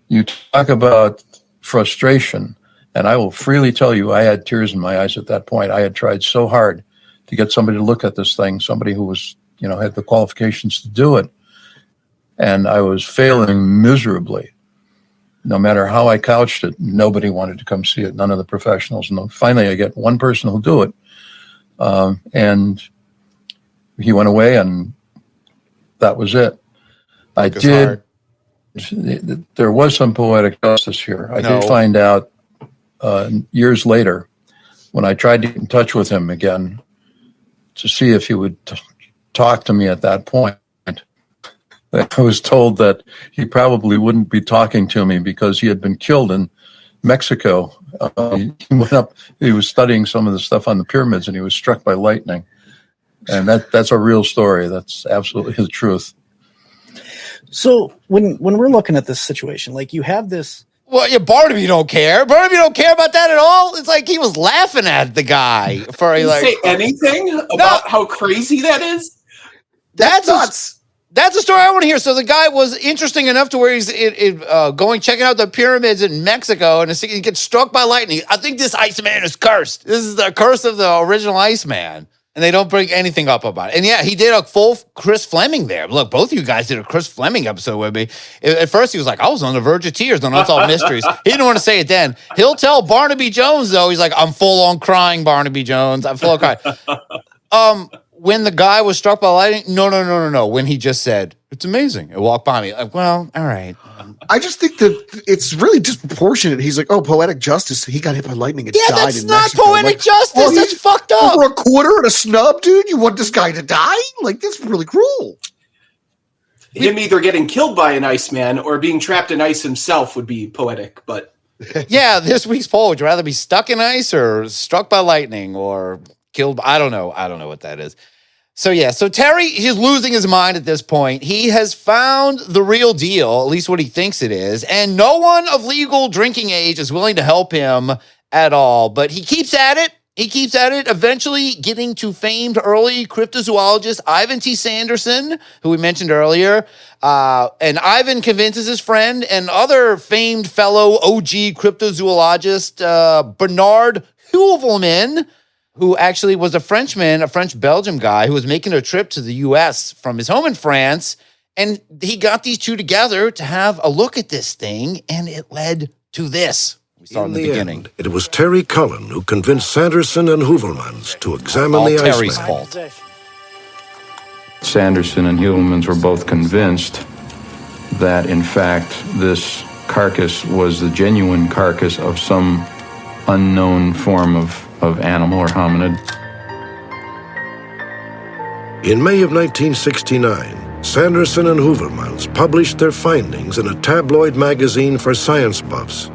You talk about frustration, and I will freely tell you, I had tears in my eyes at that point. I had tried so hard to get somebody to look at this thing, somebody who was, had the qualifications to do it. And I was failing miserably. No matter how I couched it, nobody wanted to come see it, none of the professionals. And finally, I get one person who'll do it. And he went away, and that was it. There was some poetic justice here. I did find out years later, when I tried to get in touch with him again to see if he would talk to me at that point, I was told that he probably wouldn't be talking to me because he had been killed in Mexico. He went up, he was studying some of the stuff on the pyramids, and he was struck by lightning. And that's a real story. That's absolutely the truth. So when we're looking at this situation, like you have this. Well, Barnaby don't care. Barnaby don't care about that at all. It's like he was laughing at the guy for Did he say anything about how crazy that is? That's nuts. That's a story I want to hear. So the guy was interesting enough to where he's checking out the pyramids in Mexico, and he gets struck by lightning. I think this Iceman is cursed. This is the curse of the original Iceman. And they don't bring anything up about it. And yeah, he did a full Chris Fleming there. Look, both of you guys did a Chris Fleming episode with me. At first, he was like, I was on the verge of tears on Unsolved Mysteries. He didn't want to say it then. He'll tell Barnaby Jones, though, he's like, I'm full on crying, Barnaby Jones. I'm full on crying. When the guy was struck by lightning, no. When he just said, it's amazing. It walked by me. Like, well, all right. I just think that it's really disproportionate. He's like, poetic justice. He got hit by lightning and died in Mexico. That's not poetic justice. That's fucked up. For a quarter and a snub, dude? You want this guy to die? Like, that's really cruel. Him either getting killed by an Iceman or being trapped in ice himself would be poetic, but... Yeah, this week's poll, would you rather be stuck in ice or struck by lightning or... killed. I don't know what that is. So Terry, he's losing his mind at this point. He has found the real deal, at least what he thinks it is, and no one of legal drinking age is willing to help him at all. But he keeps at it. Eventually getting to famed early cryptozoologist Ivan T. Sanderson, who we mentioned earlier. And Ivan convinces his friend and other famed fellow OG cryptozoologist, Bernard Heuvelman, who actually was a French-Belgium guy who was making a trip to the U.S. from his home in France. And he got these two together to have a look at this thing, and it led to this. We saw in the beginning. End, it was Terry Cullen who convinced Sanderson and Heuvelmans to examine the Terry's Iceman. fault. Sanderson and Heuvelmans were both convinced that, in fact, this carcass was the genuine carcass of some unknown form of animal or hominid. In May of 1969, Sanderson and Heuvelmans published their findings in a tabloid magazine for science buffs.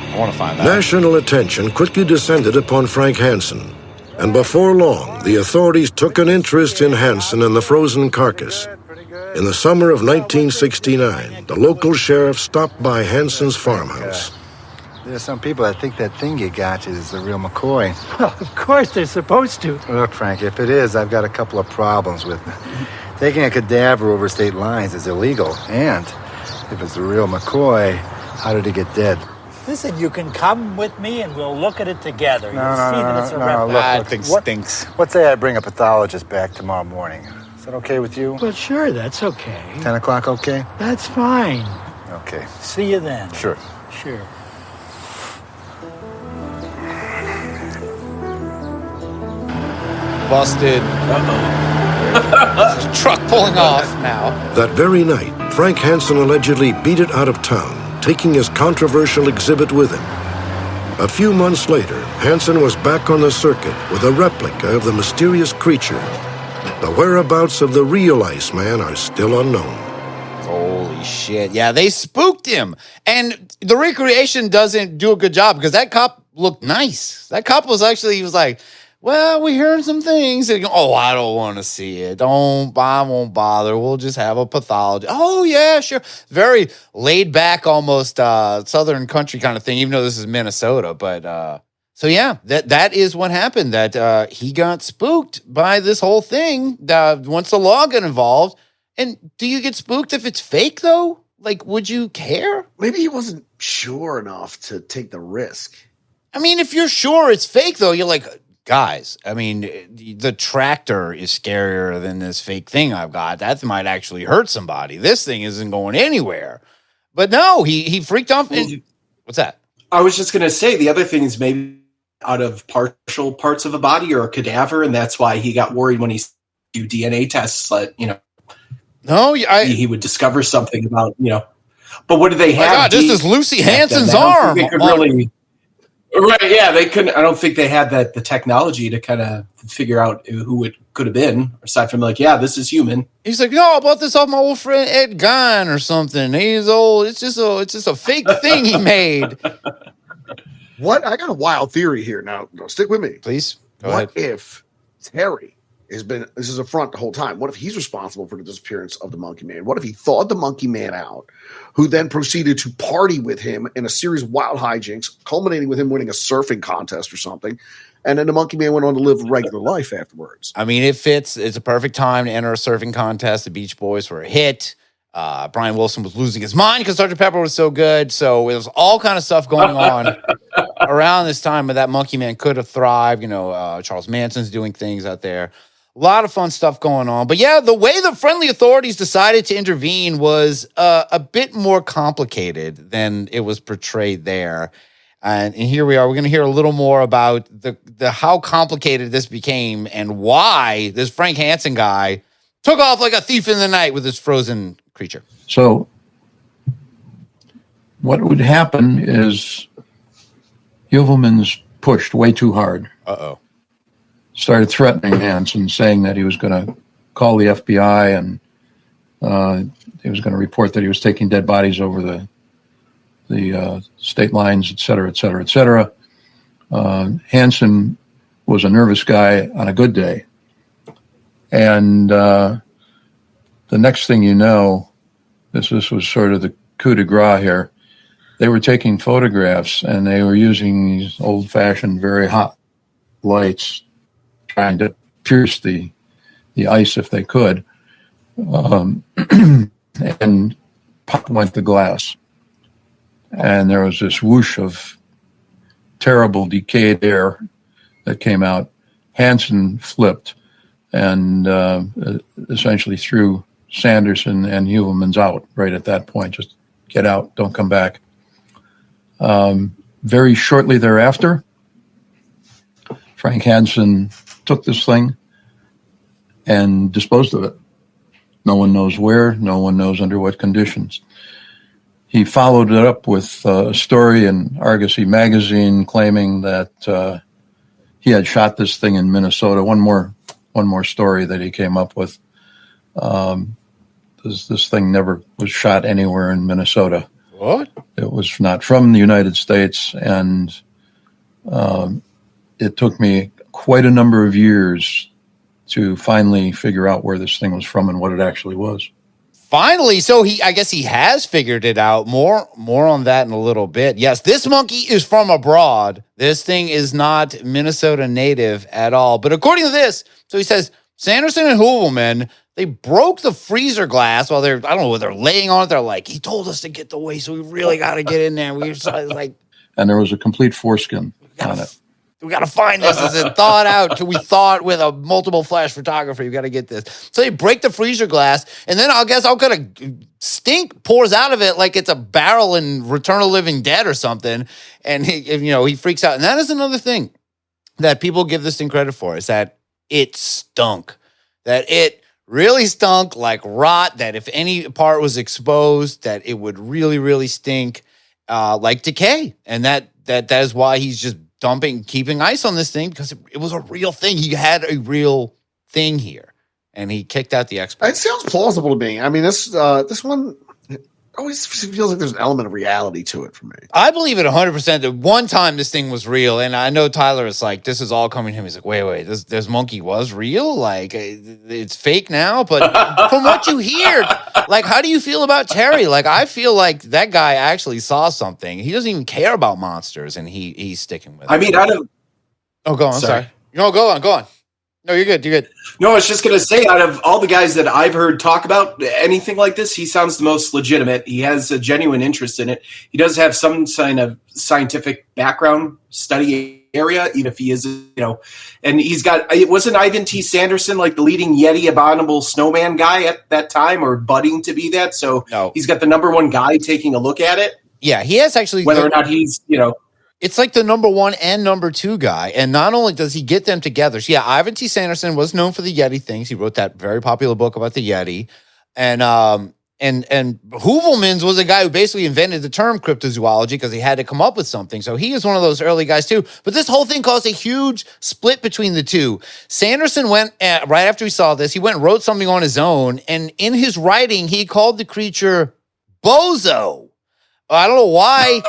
I want to find that. National attention quickly descended upon Frank Hansen, and before long, the authorities took an interest in Hansen and the frozen carcass. In the summer of 1969, the local sheriff stopped by Hansen's farmhouse. There's some people that think that thing you got is the real McCoy. Well, of course they're supposed to. Look, Frank, if it is, I've got a couple of problems with it. Taking a cadaver over state lines is illegal. And if it's the real McCoy, how did he get dead? Listen, you can come with me and we'll look at it together. You'll see that it's a replica. Look, That thing stinks. What say I bring a pathologist back tomorrow morning? Is that okay with you? Well, sure, that's okay. 10 o'clock okay? That's fine. Okay. See you then. Sure. Sure. Busted. Truck pulling off now. That very night, Frank Hansen allegedly beat it out of town, taking his controversial exhibit with him. A few months later, Hansen was back on the circuit with a replica of the mysterious creature. The whereabouts of the real Iceman are still unknown. Holy shit. Yeah, they spooked him. And the recreation doesn't do a good job because that cop looked nice. That cop was actually, he was like, well, we heard some things. And, oh, I don't want to see it. I won't bother. We'll just have a pathology. Oh, yeah, sure. Very laid back, almost Southern country kind of thing, even though this is Minnesota. But so, yeah, that is what happened, that he got spooked by this whole thing once the law got involved. And do you get spooked if it's fake, though? Like, would you care? Maybe he wasn't sure enough to take the risk. I mean, if you're sure it's fake, though, you're like, guys, I mean, the tractor is scarier than this fake thing I've got. That might actually hurt somebody. This thing isn't going anywhere. But no, he freaked off. What's that? I was just going to say, the other thing is maybe out of partial parts of a body or a cadaver, and that's why he got worried when he do DNA tests, No, he would discover something about, But what do they have? God, this is Lucy Hansen's arm. They could really, right? Yeah, they couldn't. I don't think they had the technology to kind of figure out who it could have been. Aside from this is human. He's like, no, I bought this off my old friend Ed Gein or something. He's old. It's just a fake thing he made. What? I got a wild theory here. Now, stick with me, please. Go ahead. ahead. If Terry this is a front the whole time? What if he's responsible for the disappearance of the Monkey Man? What if he thawed the Monkey Man out, who then proceeded to party with him in a series of wild hijinks, culminating with him winning a surfing contest or something, and then the Monkey Man went on to live regular life afterwards? I mean, it fits. It's a perfect time to enter a surfing contest. The Beach Boys were a hit. Brian Wilson was losing his mind because Sgt. Pepper was so good. So it was all kind of stuff going on around this time, but that Monkey Man could have thrived. Charles Manson's doing things out there. A lot of fun stuff going on. But yeah, the way the friendly authorities decided to intervene was a bit more complicated than it was portrayed there. And here we are. We're going to hear a little more about the how complicated this became and why this Frank Hansen guy took off like a thief in the night with his frozen creature. So what would happen is Hilvelman's pushed way too hard. Uh-oh. Started threatening Hansen, saying that he was going to call the FBI and he was going to report that he was taking dead bodies over the state lines, et cetera, et cetera, et cetera. Hansen was a nervous guy on a good day. And the next thing you know, this was sort of the coup de grace here. They were taking photographs and they were using these old-fashioned, very hot lights, trying to pierce the ice if they could. And pop went the glass. And there was this whoosh of terrible decayed air that came out. Hansen flipped and essentially threw Sanderson and Hilvelman's out right at that point. Just get out, don't come back. Very shortly thereafter, Frank Hansen took this thing and disposed of it. No one knows where, no one knows under what conditions. He followed it up with a story in Argosy magazine claiming that he had shot this thing in Minnesota. One more story that he came up with. This thing never was shot anywhere in Minnesota. What? It was not from the United States, and it took me quite a number of years to finally figure out where this thing was from and what it actually was. Finally, so I guess he has figured it out. More on that in a little bit. Yes, this monkey is from abroad. This thing is not Minnesota native at all. But according to this, so he says Sanderson and Hilvelman, they broke the freezer glass while I don't know what they're laying on it. They're like, he told us to get away, so we really got to get in there. We were like, and there was a complete foreskin on it. We got to find this. Is it thawed out? Can we thaw it with a multiple flash photographer? You got to get this. So they break the freezer glass, and then I guess all kind of stink pours out of it like it's a barrel in Return of the Living Dead or something. And he freaks out. And that is another thing that people give this thing credit for, is that it stunk. That it really stunk like rot, that if any part was exposed, that it would really, really stink like decay. And that is why he's just keeping ice on this thing, because it was a real thing. He had a real thing here, and he kicked out the expert. It sounds plausible to me. I mean, this one always feels like there's an element of reality to it for me. I believe it 100% that one time this thing was real, and I know Tyler is like, this is all coming to him. He's like, wait, this monkey was real? Like, it's fake now? But from what you hear, like, how do you feel about Terry? Like, I feel like that guy actually saw something. He doesn't even care about monsters, and he's sticking with it. I mean, Oh, go on. Sorry. No, go on. No, you're good. No, I was just going to say, out of all the guys that I've heard talk about anything like this, he sounds the most legitimate. He has a genuine interest in it. He does have some kind of scientific background study area, even if he is, and he's got, it wasn't Ivan T. Sanderson like the leading Yeti abominable snowman guy at that time, or budding to be that. So he's got the number one guy taking a look at it. Yeah, he has actually. Whether or not he's, It's like the number 1 and number 2 guy. And not only does he get them together. So yeah, Ivan T. Sanderson was known for the Yeti things. He wrote that very popular book about the Yeti. And Hoovelmans was a guy who basically invented the term cryptozoology because he had to come up with something. So he is one of those early guys too. But this whole thing caused a huge split between the two. Sanderson went, right after he saw this, he went and wrote something on his own. And in his writing, he called the creature Bozo. I don't know why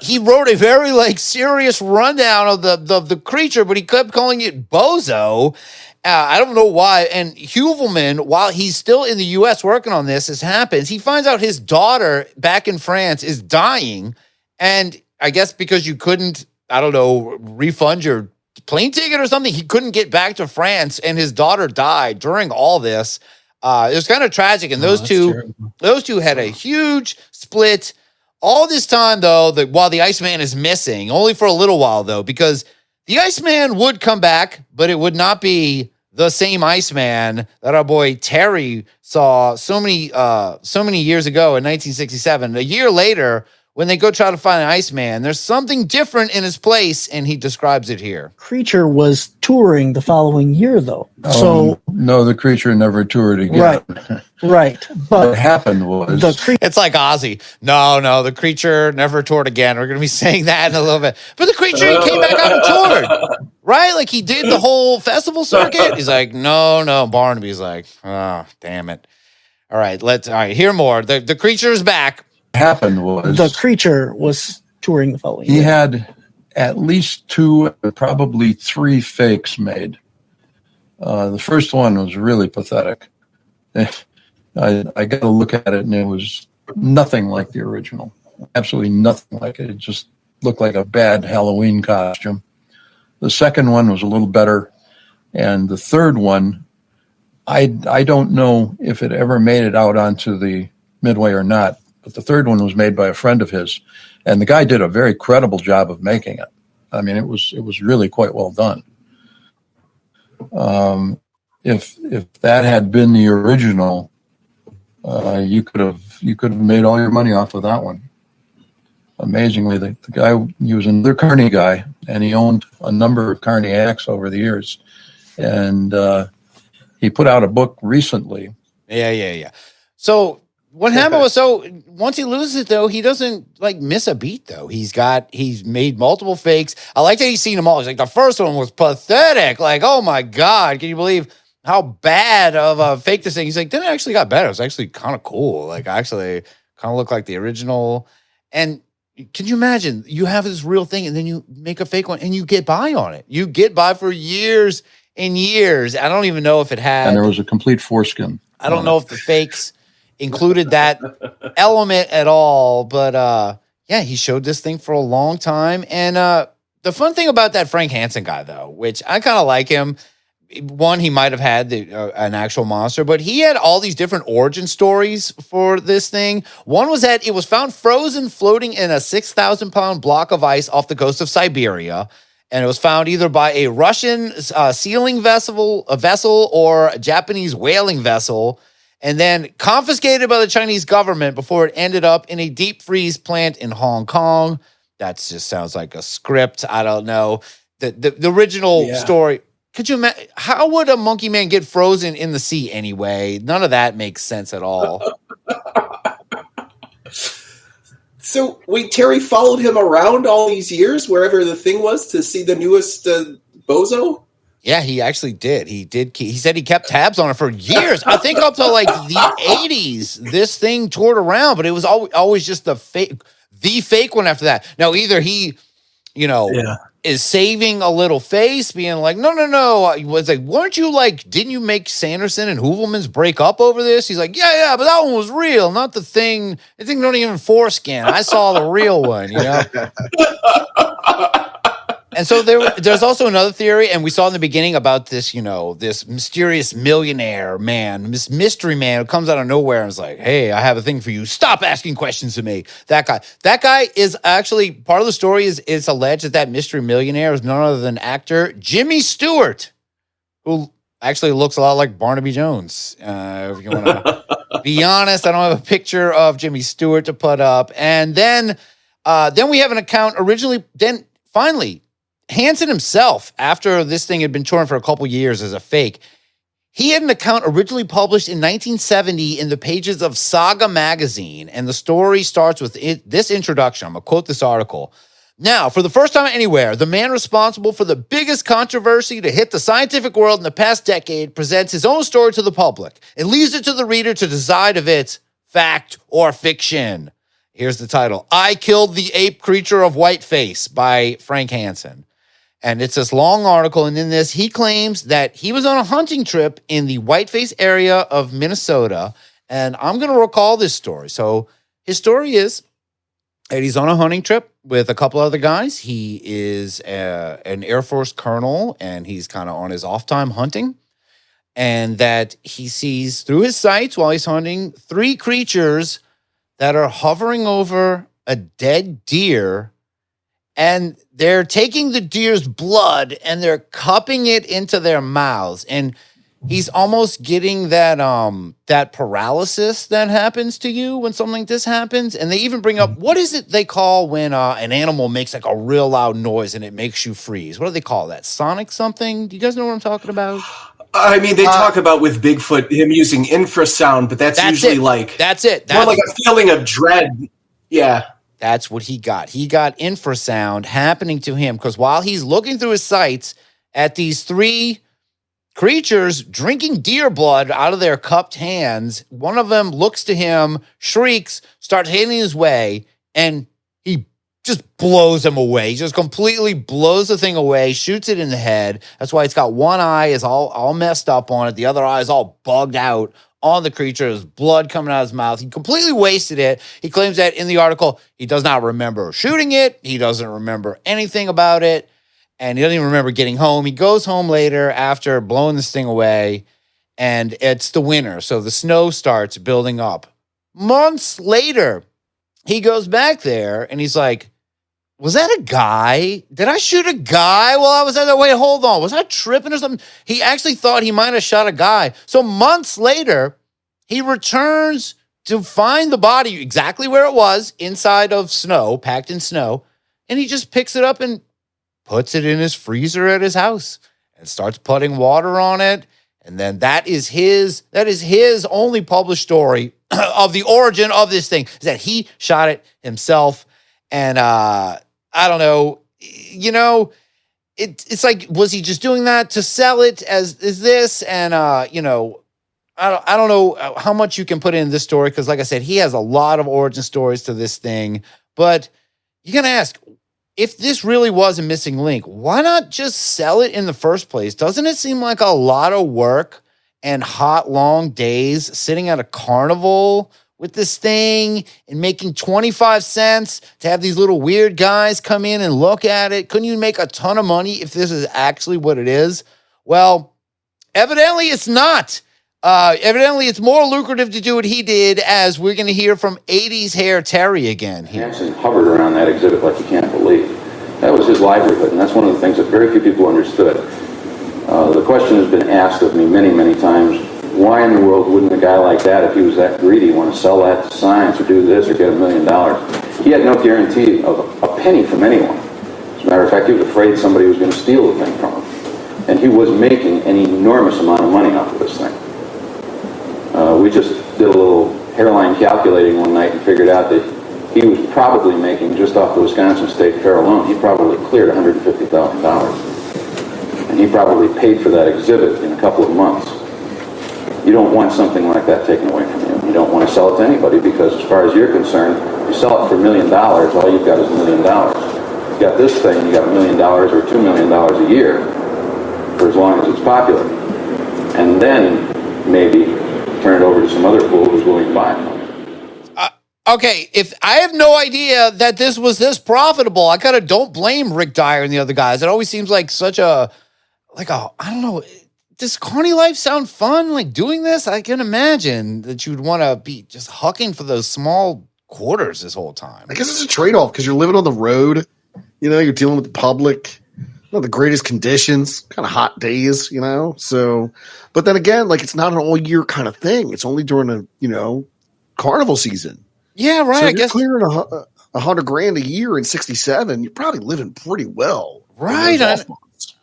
he wrote a very serious rundown of the creature, but he kept calling it Bozo. I don't know why. And Heuvelman, while he's still in the U.S. working on this happens, he finds out his daughter back in France is dying. And I guess because you couldn't, refund your plane ticket or something, he couldn't get back to France, and his daughter died during all this. It was kind of tragic. And those two had a huge split. All this time, though, while the Iceman is missing, only for a little while, though, because the Iceman would come back, but it would not be the same Iceman that our boy Terry saw so many years ago in 1967. A year later, when they go try to find an Iceman, there's something different in his place, and he describes it here. Creature was touring the following year, though. No, the creature never toured again. Right. But what happened was it's like Ozzy. No, the creature never toured again. We're going to be saying that in a little bit. But the creature, he came back out and toured, right? Like he did the whole festival circuit. He's like, no. Barnaby's like, oh, damn it. All right, hear more. The creature is back. Happened was the creature was touring the following year. He had at least 2, probably 3 fakes made. The first one was really pathetic. I got to look at it, and it was nothing like the original. Absolutely nothing like it. It just looked like a bad Halloween costume. The second one was a little better, and the third one, I don't know if it ever made it out onto the Midway or not. But the third one was made by a friend of his, and the guy did a very credible job of making it. I mean, it was really quite well done. If that had been the original, you could have made all your money off of that one. Amazingly, the guy, he was another Carney guy, and he owned a number of Carney acts over the years, and he put out a book recently. Yeah. So. What happened was, once he loses it, though, he doesn't miss a beat, though. He's made multiple fakes. I like that he's seen them all. He's like, the first one was pathetic. Like, oh my God, can you believe how bad of a fake this thing? He's like, then it actually got better. It was actually kind of cool. Like, actually kind of looked like the original. And can you imagine, you have this real thing and then you make a fake one and you get by on it. You get by for years and years. I don't even know if it had. And there was a complete foreskin. I don't know if the fakes included that element at all, but he showed this thing for a long time. And the fun thing about that Frank Hansen guy, though, which I kind of like him, one, he might have had an actual monster, but he had all these different origin stories for this thing. One was that it was found frozen, floating in a 6,000-pound block of ice off the coast of Siberia. And it was found either by a Russian sealing vessel or a Japanese whaling vessel, and then confiscated by the Chinese government before it ended up in a deep freeze plant in Hong Kong. That just sounds like a script. I don't know. The original story. could you imagine? How would a monkey man get frozen in the sea anyway? None of that makes sense at all. So wait, Terry followed him around all these years, wherever the thing was, to see the newest bozo? Yeah, he actually did. He did. He said he kept tabs on it for years. I think up to like the 80s, this thing toured around, but it was always just the fake one after that. Now, either he, is saving a little face, being like, no. I was like, didn't you make Sanderson and Hoovelmans break up over this? He's like, yeah, but that one was real, not the thing. The thing don't even foreskin. I saw the real one, And so there's also another theory, and we saw in the beginning about this, this mysterious millionaire man, this mystery man who comes out of nowhere and is like, hey, I have a thing for you. Stop asking questions to me. That guy is actually, part of the story is it's alleged that mystery millionaire is none other than actor Jimmy Stewart, who actually looks a lot like Barnaby Jones. If you want to be honest, I don't have a picture of Jimmy Stewart to put up. And then we have an account finally, Hansen himself, after this thing had been torn for a couple years as a fake, he had an account originally published in 1970 in the pages of Saga magazine, and the story starts with this introduction. I'm going to quote this article. Now, for the first time anywhere, the man responsible for the biggest controversy to hit the scientific world in the past decade presents his own story to the public and leaves it to the reader to decide if it's fact or fiction. Here's the title: I Killed the Ape Creature of Whiteface by Frank Hansen. And it's this long article, and in this, he claims that he was on a hunting trip in the Whiteface area of Minnesota, and I'm going to recall this story. So his story is that he's on a hunting trip with a couple other guys. He is an Air Force colonel, and he's kind of on his off time hunting, and that he sees through his sights while he's hunting 3 creatures that are hovering over a dead deer, and they're taking the deer's blood and they're cupping it into their mouths. And he's almost getting that paralysis that happens to you when something like this happens. And they even bring up, what is it they call when an animal makes like a real loud noise and it makes you freeze? What do they call that? Sonic something? Do you guys know what I'm talking about? I mean, they talk about with Bigfoot him using infrasound, but that's usually That's it. More like a feeling of dread. Yeah. That's what he got. He got infrasound happening to him because while he's looking through his sights at these 3 creatures drinking deer blood out of their cupped hands, one of them looks to him, shrieks, starts heading his way, and he just blows him away. He just completely blows the thing away, shoots it in the head. That's why it's got one eye is all messed up on it. The other eye is all bugged out on the creature. There's blood coming out of his mouth. He completely wasted it. He claims that in the article, he does not remember shooting it. He doesn't remember anything about it. And he doesn't even remember getting home. He goes home later after blowing this thing away, and it's the winter. So the snow starts building up. Months later, he goes back there and he's like, was that a guy? Did I shoot a guy while I was at that? Wait, hold on. Was I tripping or something? He actually thought he might have shot a guy. So months later, he returns to find the body exactly where it was, inside of snow, packed in snow. And he just picks it up and puts it in his freezer at his house and starts putting water on it. And then that is his only published story of the origin of this thing, is that he shot it himself. And I don't know, it's like, was he just doing that to sell it as this? And, I don't know how much you can put in this story, because like I said, he has a lot of origin stories to this thing. But you're going to ask, if this really was a missing link, why not just sell it in the first place? Doesn't it seem like a lot of work and hot, long days sitting at a carnival with this thing and making 25 cents to have these little weird guys come in and look at it? Couldn't you make a ton of money if this is actually what it is? Well, evidently it's not. Evidently it's more lucrative to do what he did, as we're going to hear from 80s hair Terry again here. Hansen hovered around that exhibit like you can't believe. That was his livelihood, and that's one of the things that very few people understood. The question has been asked of me many, many times, why in the world wouldn't a guy like that, if he was that greedy, want to sell that to science or do this or get $1 million? He had no guarantee of a penny from anyone. As a matter of fact, he was afraid somebody was going to steal the thing from him. And he was making an enormous amount of money off of this thing. We just did a little hairline calculating one night and figured out that he was probably making, just off the Wisconsin State Fair alone, he probably cleared $150,000. And he probably paid for that exhibit in a couple of months. You don't want something like that taken away from you. You don't want to sell it to anybody because as far as you're concerned, you sell it for $1 million, all you've got is $1 million. You got this thing, you got $1 million or $2 million a year for as long as it's popular. And then maybe turn it over to some other fool who's willing to buy it. Okay, if I have no idea that this was this profitable, I kind of don't blame Rick Dyer and the other guys. It always seems like such a, I don't know, does Carney life sound fun, like doing this? I can imagine that you'd want to be just hucking for those small quarters this whole time. I guess it's a trade-off because you're living on the road. You know, you're dealing with the public. Not the greatest conditions, kind of hot days, you know. So, but then again, like it's not an all-year kind of thing. It's only during a, carnival season. Yeah, right. So I guess clearing $100,000 a year in '67, you're probably living pretty well. Right.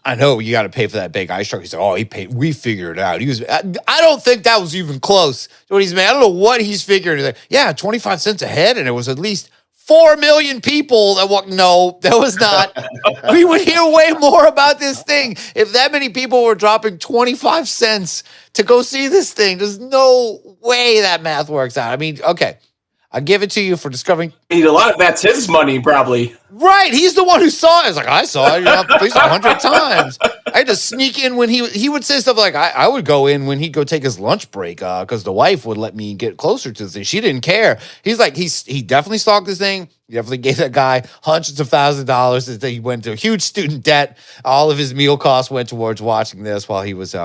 I know you got to pay for that big ice truck. He said, "Oh, he paid. We figured it out." He was. I don't think that was even close to what he's made. I don't know what he's figured. Yeah, 25 cents a head, and it was at least 4 million people that walked. No, that was not. We would hear way more about this thing if that many people were dropping 25 cents to go see this thing. There's no way that math works out. I mean, okay. I give it to you for discovering. A lot of that's his money, probably. Right, he's the one who saw it. It's like, I saw it at least 100 times. I had to sneak in when he would say stuff like, I would go in when he'd go take his lunch break because the wife would let me get closer to the thing. She didn't care. He's like, he definitely stalked this thing. He definitely gave that guy hundreds of thousands of dollars. He went into huge student debt. All of his meal costs went towards watching this while he was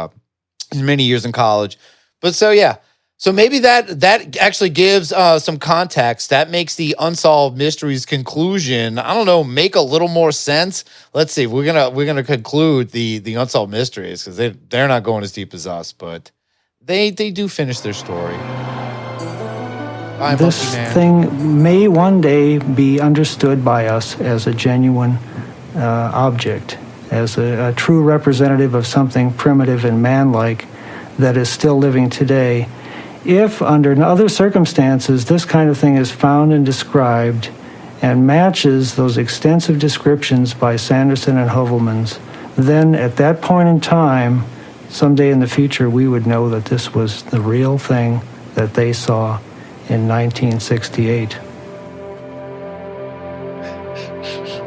many years in college. But so, yeah. So maybe that actually gives some context. That makes the Unsolved Mysteries conclusion, I don't know, make a little more sense. Let's see. We're gonna conclude the Unsolved Mysteries because they're not going as deep as us, but they do finish their story. This thing may one day be understood by us as a genuine object, as a true representative of something primitive and manlike that is still living today. If, under other circumstances, this kind of thing is found and described and matches those extensive descriptions by Sanderson and Hovelmans, then at that point in time, someday in the future, we would know that this was the real thing that they saw in 1968.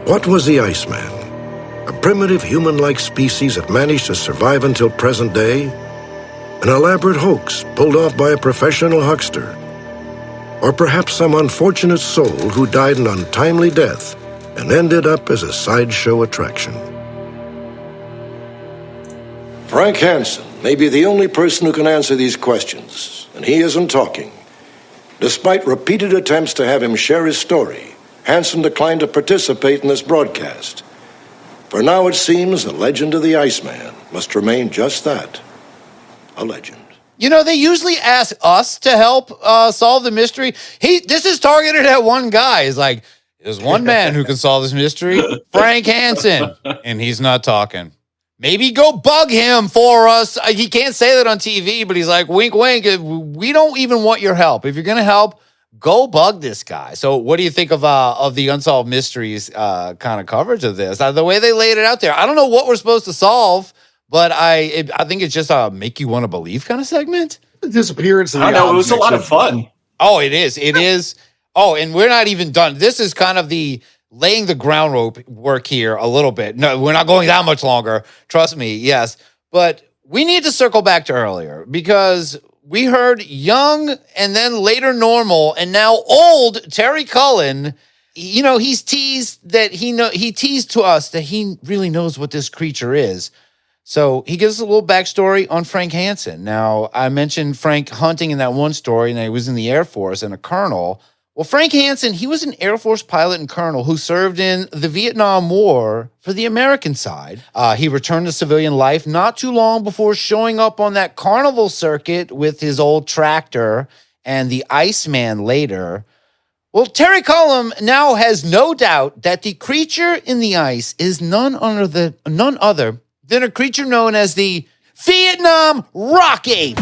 What was the Iceman? A primitive human-like species that managed to survive until present day? An elaborate hoax pulled off by a professional huckster? Or perhaps some unfortunate soul who died an untimely death and ended up as a sideshow attraction? Frank Hansen may be the only person who can answer these questions, and he isn't talking. Despite repeated attempts to have him share his story, Hansen declined to participate in this broadcast. For now it seems the legend of the Iceman must remain just that, a legend. They usually ask us to help solve the mystery. This is targeted at one guy. He's like, there's one man who can solve this mystery, Frank Hansen, and he's not talking. Maybe go bug him for us. He can't say that on TV, but he's like, wink, wink. We don't even want your help. If you're going to help, go bug this guy. So what do you think of the Unsolved Mysteries kind of coverage of this? The way they laid it out there, I don't know what we're supposed to solve, but I think it's just a make you want to believe kind of segment. The disappearance of the I know, it was a lot of fun. Oh, it is. It is. Oh, and we're not even done. This is kind of the laying the groundwork here a little bit. No, we're not going that much longer. Trust me. Yes. But we need to circle back to earlier because we heard young and then later normal and now old Terry Cullen. He's teased that he teased to us that he really knows what this creature is. So he gives us a little backstory on Frank Hansen. Now, I mentioned Frank hunting in that one story, and he was in the Air Force and a colonel. Well, Frank Hansen, he was an Air Force pilot and colonel who served in the Vietnam War for the American side. He returned to civilian life not too long before showing up on that carnival circuit with his old tractor and the Iceman later. Well, Terry Cullum now has no doubt that the creature in the ice is none other than a creature known as the Vietnam rock ape.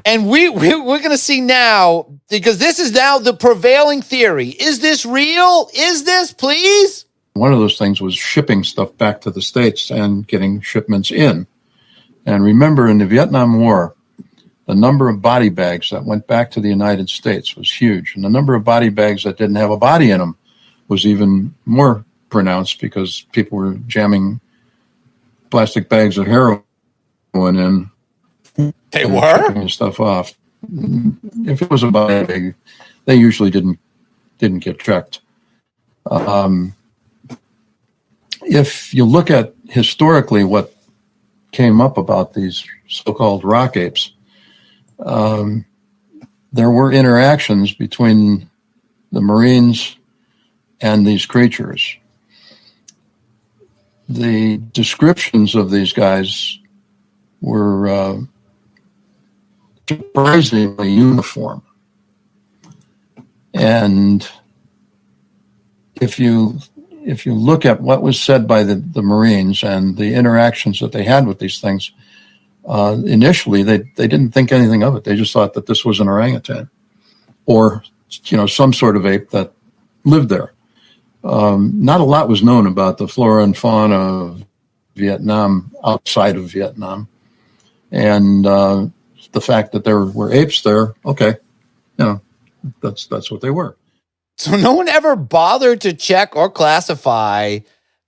And we're going to see now, because this is now the prevailing theory. Is this real? Is this, please? One of those things was shipping stuff back to the States and getting shipments in. And remember, in the Vietnam War, the number of body bags that went back to the United States was huge. And the number of body bags that didn't have a body in them was even more pronounced because people were jamming plastic bags of heroin in. They were? Shipping stuff off. If it was a body bag, they usually didn't get checked. If you look at historically what came up about these so-called rock apes, there were interactions between the Marines and these creatures. The descriptions of these guys were surprisingly uniform. And if you look at what was said by the Marines and the interactions that they had with these things, initially they didn't think anything of it. They just thought that this was an orangutan or, some sort of ape that lived there. Not a lot was known about the flora and fauna of Vietnam outside of Vietnam. And the fact that there were apes there, okay, that's what they were. So no one ever bothered to check or classify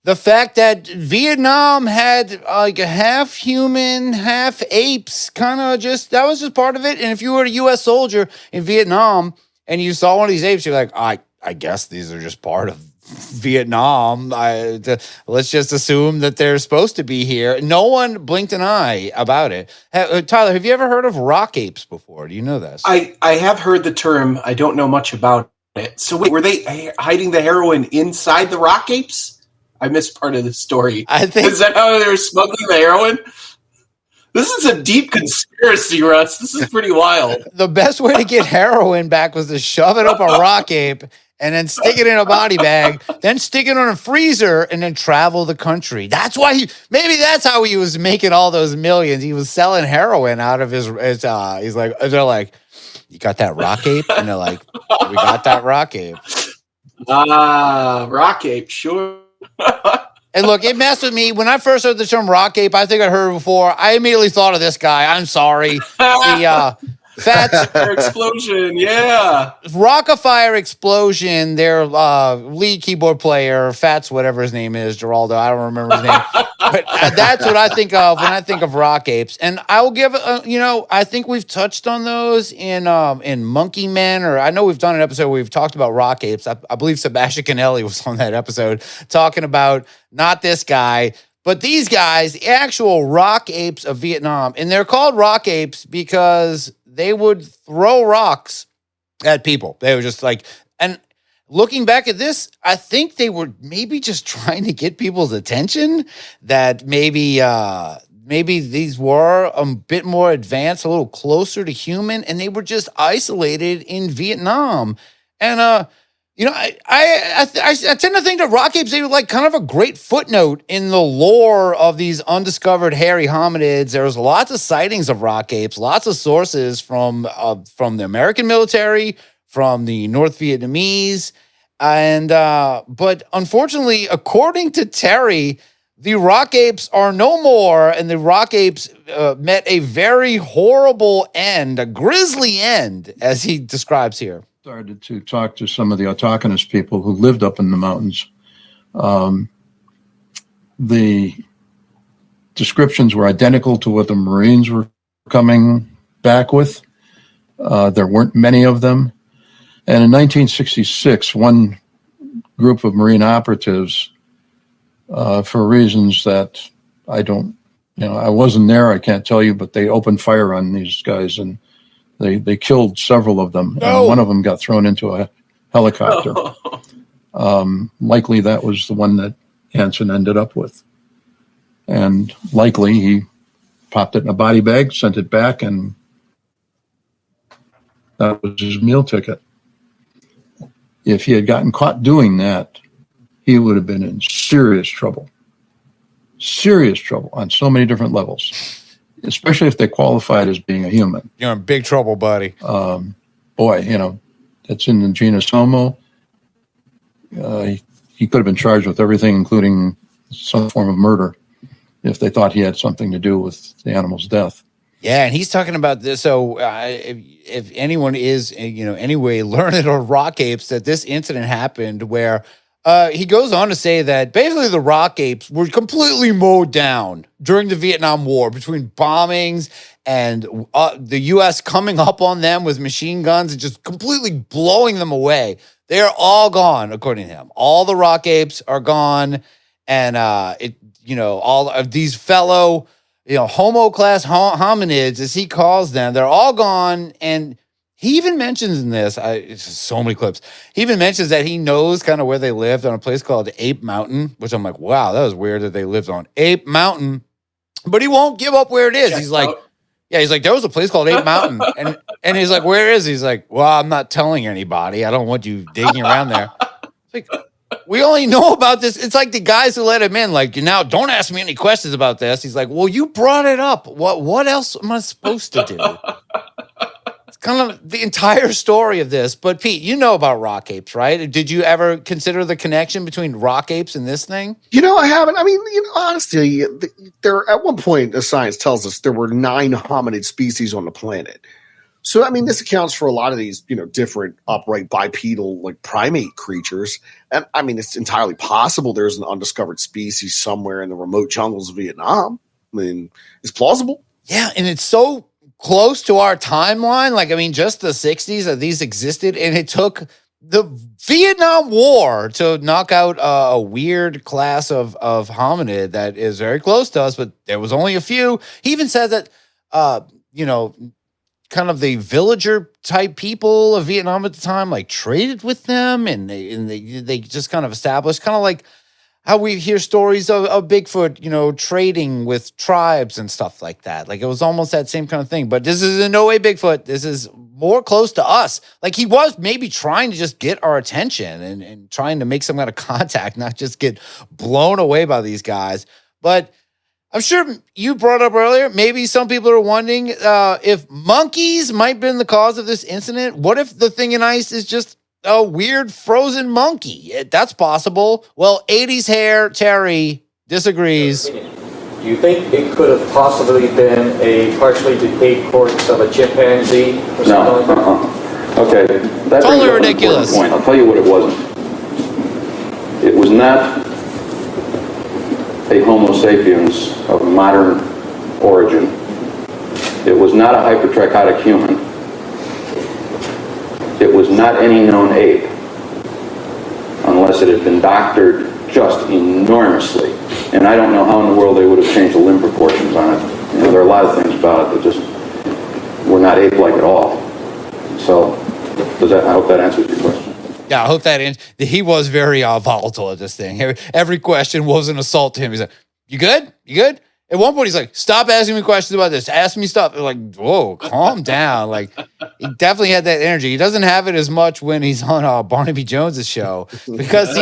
the fact that Vietnam had like a half human, half apes, that was just part of it. And if you were a U.S. soldier in Vietnam and you saw one of these apes, you're like, I guess these are just part of Vietnam. Let's just assume that they're supposed to be here. No one blinked an eye about it. Tyler, have you ever heard of rock apes before? Do you know this? I have heard the term. I don't know much about it. So wait, were they hiding the heroin inside the rock apes? I missed part of the story. Is that how they were smuggling the heroin? This is a deep conspiracy, Russ. This is pretty wild. The best way to get heroin back was to shove it up a rock ape and then stick it in a body bag, then stick it on a freezer, and then travel the country. That's why maybe that's how he was making all those millions. He was selling heroin out of his they're like, you got that rock ape? And they're like, we got that rock ape. Rock ape, sure. And look, it messed with me. When I first heard the term rock ape, I think I'd heard it before. I immediately thought of this guy. I'm sorry. The Fats Explosion, yeah. Rockafire Explosion, their lead keyboard player, Fats, whatever his name is, Geraldo, I don't remember his name. But that's what I think of when I think of rock apes. And I will give, I think we've touched on those in Monkey Men, or I know we've done an episode where we've talked about rock apes. I believe Sebastian Canelli was on that episode talking about not this guy, but these guys, the actual rock apes of Vietnam. And they're called rock apes because they would throw rocks at people. They were just like, and looking back at this, I think they were maybe just trying to get people's attention, that maybe these were a bit more advanced, a little closer to human, and they were just isolated in Vietnam. And, I tend to think that rock apes, they were like kind of a great footnote in the lore of these undiscovered hairy hominids. There was lots of sightings of rock apes, lots of sources from the American military, from the North Vietnamese, and but unfortunately, according to Terry, the rock apes are no more, and the rock apes met a very horrible end, a grisly end, as he describes here. Started to talk to some of the autochthonous people who lived up in the mountains. The descriptions were identical to what the Marines were coming back with. There weren't many of them. And in 1966, one group of Marine operatives, for reasons that I wasn't there, I can't tell you, but they opened fire on these guys, and they killed several of them. No. And one of them got thrown into a helicopter. Likely that was the one that Hansen ended up with. And likely he popped it in a body bag, sent it back, and that was his meal ticket. If he had gotten caught doing that, he would have been in serious trouble. serious trouble on so many different levels, especially if they qualified as being a human. You're in big trouble, buddy. Boy, that's in the genus Homo. He could have been charged with everything, including some form of murder, if they thought he had something to do with the animal's death. Yeah, and he's talking about this. So if anyone is, anyway, learned or rock apes, that this incident happened where he goes on to say that basically the rock apes were completely mowed down during the Vietnam War between bombings and the U.S. coming up on them with machine guns and just completely blowing them away. They are all gone, according to him. All the rock apes are gone, and all of these fellow, Homo class hominids, as he calls them, they're all gone. And he even mentions in this, it's just so many clips. He even mentions that he knows kind of where they lived on a place called Ape Mountain, which I'm like, wow, that was weird that they lived on Ape Mountain. But he won't give up where it is. He's like, there was a place called Ape Mountain. And he's like, where is he? He's like, well, I'm not telling anybody. I don't want you digging around there. It's like, we only know about this. It's like the guys who let him in, like, now don't ask me any questions about this. He's like, well, you brought it up. What else am I supposed to do? It's kind of the entire story of this. But Pete, you know about rock apes, right? Did you ever consider the connection between rock apes and this thing? I haven't. I mean, honestly, there at one point, the science tells us there were 9 hominid species on the planet. So, I mean, this accounts for a lot of these, different upright bipedal, like primate creatures. And I mean, it's entirely possible there's an undiscovered species somewhere in the remote jungles of Vietnam. I mean, it's plausible. Yeah, and it's so close to our timeline. Like, I mean, just the 60s that these existed, and it took the Vietnam War to knock out a weird class of hominid that is very close to us, but there was only a few. He even said that, kind of the villager type people of Vietnam at the time, like traded with them, and they just kind of established, kind of like how we hear stories of Bigfoot, trading with tribes and stuff like that. Like it was almost that same kind of thing. But this is in no way Bigfoot. This is more close to us. Like he was maybe trying to just get our attention and trying to make some kind of contact, not just get blown away by these guys. But I'm sure you brought up earlier, maybe some people are wondering if monkeys might have been the cause of this incident. What if the thing in ice is just a weird frozen monkey? That's possible. Well, 80s hair Terry disagrees. Do you think it could have possibly been a partially decayed corpse of a chimpanzee or something like that? Okay. That's totally ridiculous. Point. I'll tell you what it wasn't. It was not a Homo sapiens of modern origin. It was not a hypertrichotic human. It was not any known ape, unless it had been doctored just enormously. And I don't know how in the world they would have changed the limb proportions on it. There are a lot of things about it that just were not ape-like at all. So, I hope that answers your question. Yeah, I hope that ends. He was very volatile at this thing. Every question was an assault to him. He's like, you good? You good? At one point, he's like, stop asking me questions about this. Ask me stuff. Like, whoa, calm down. Like, he definitely had that energy. He doesn't have it as much when he's on Barnaby Jones' show because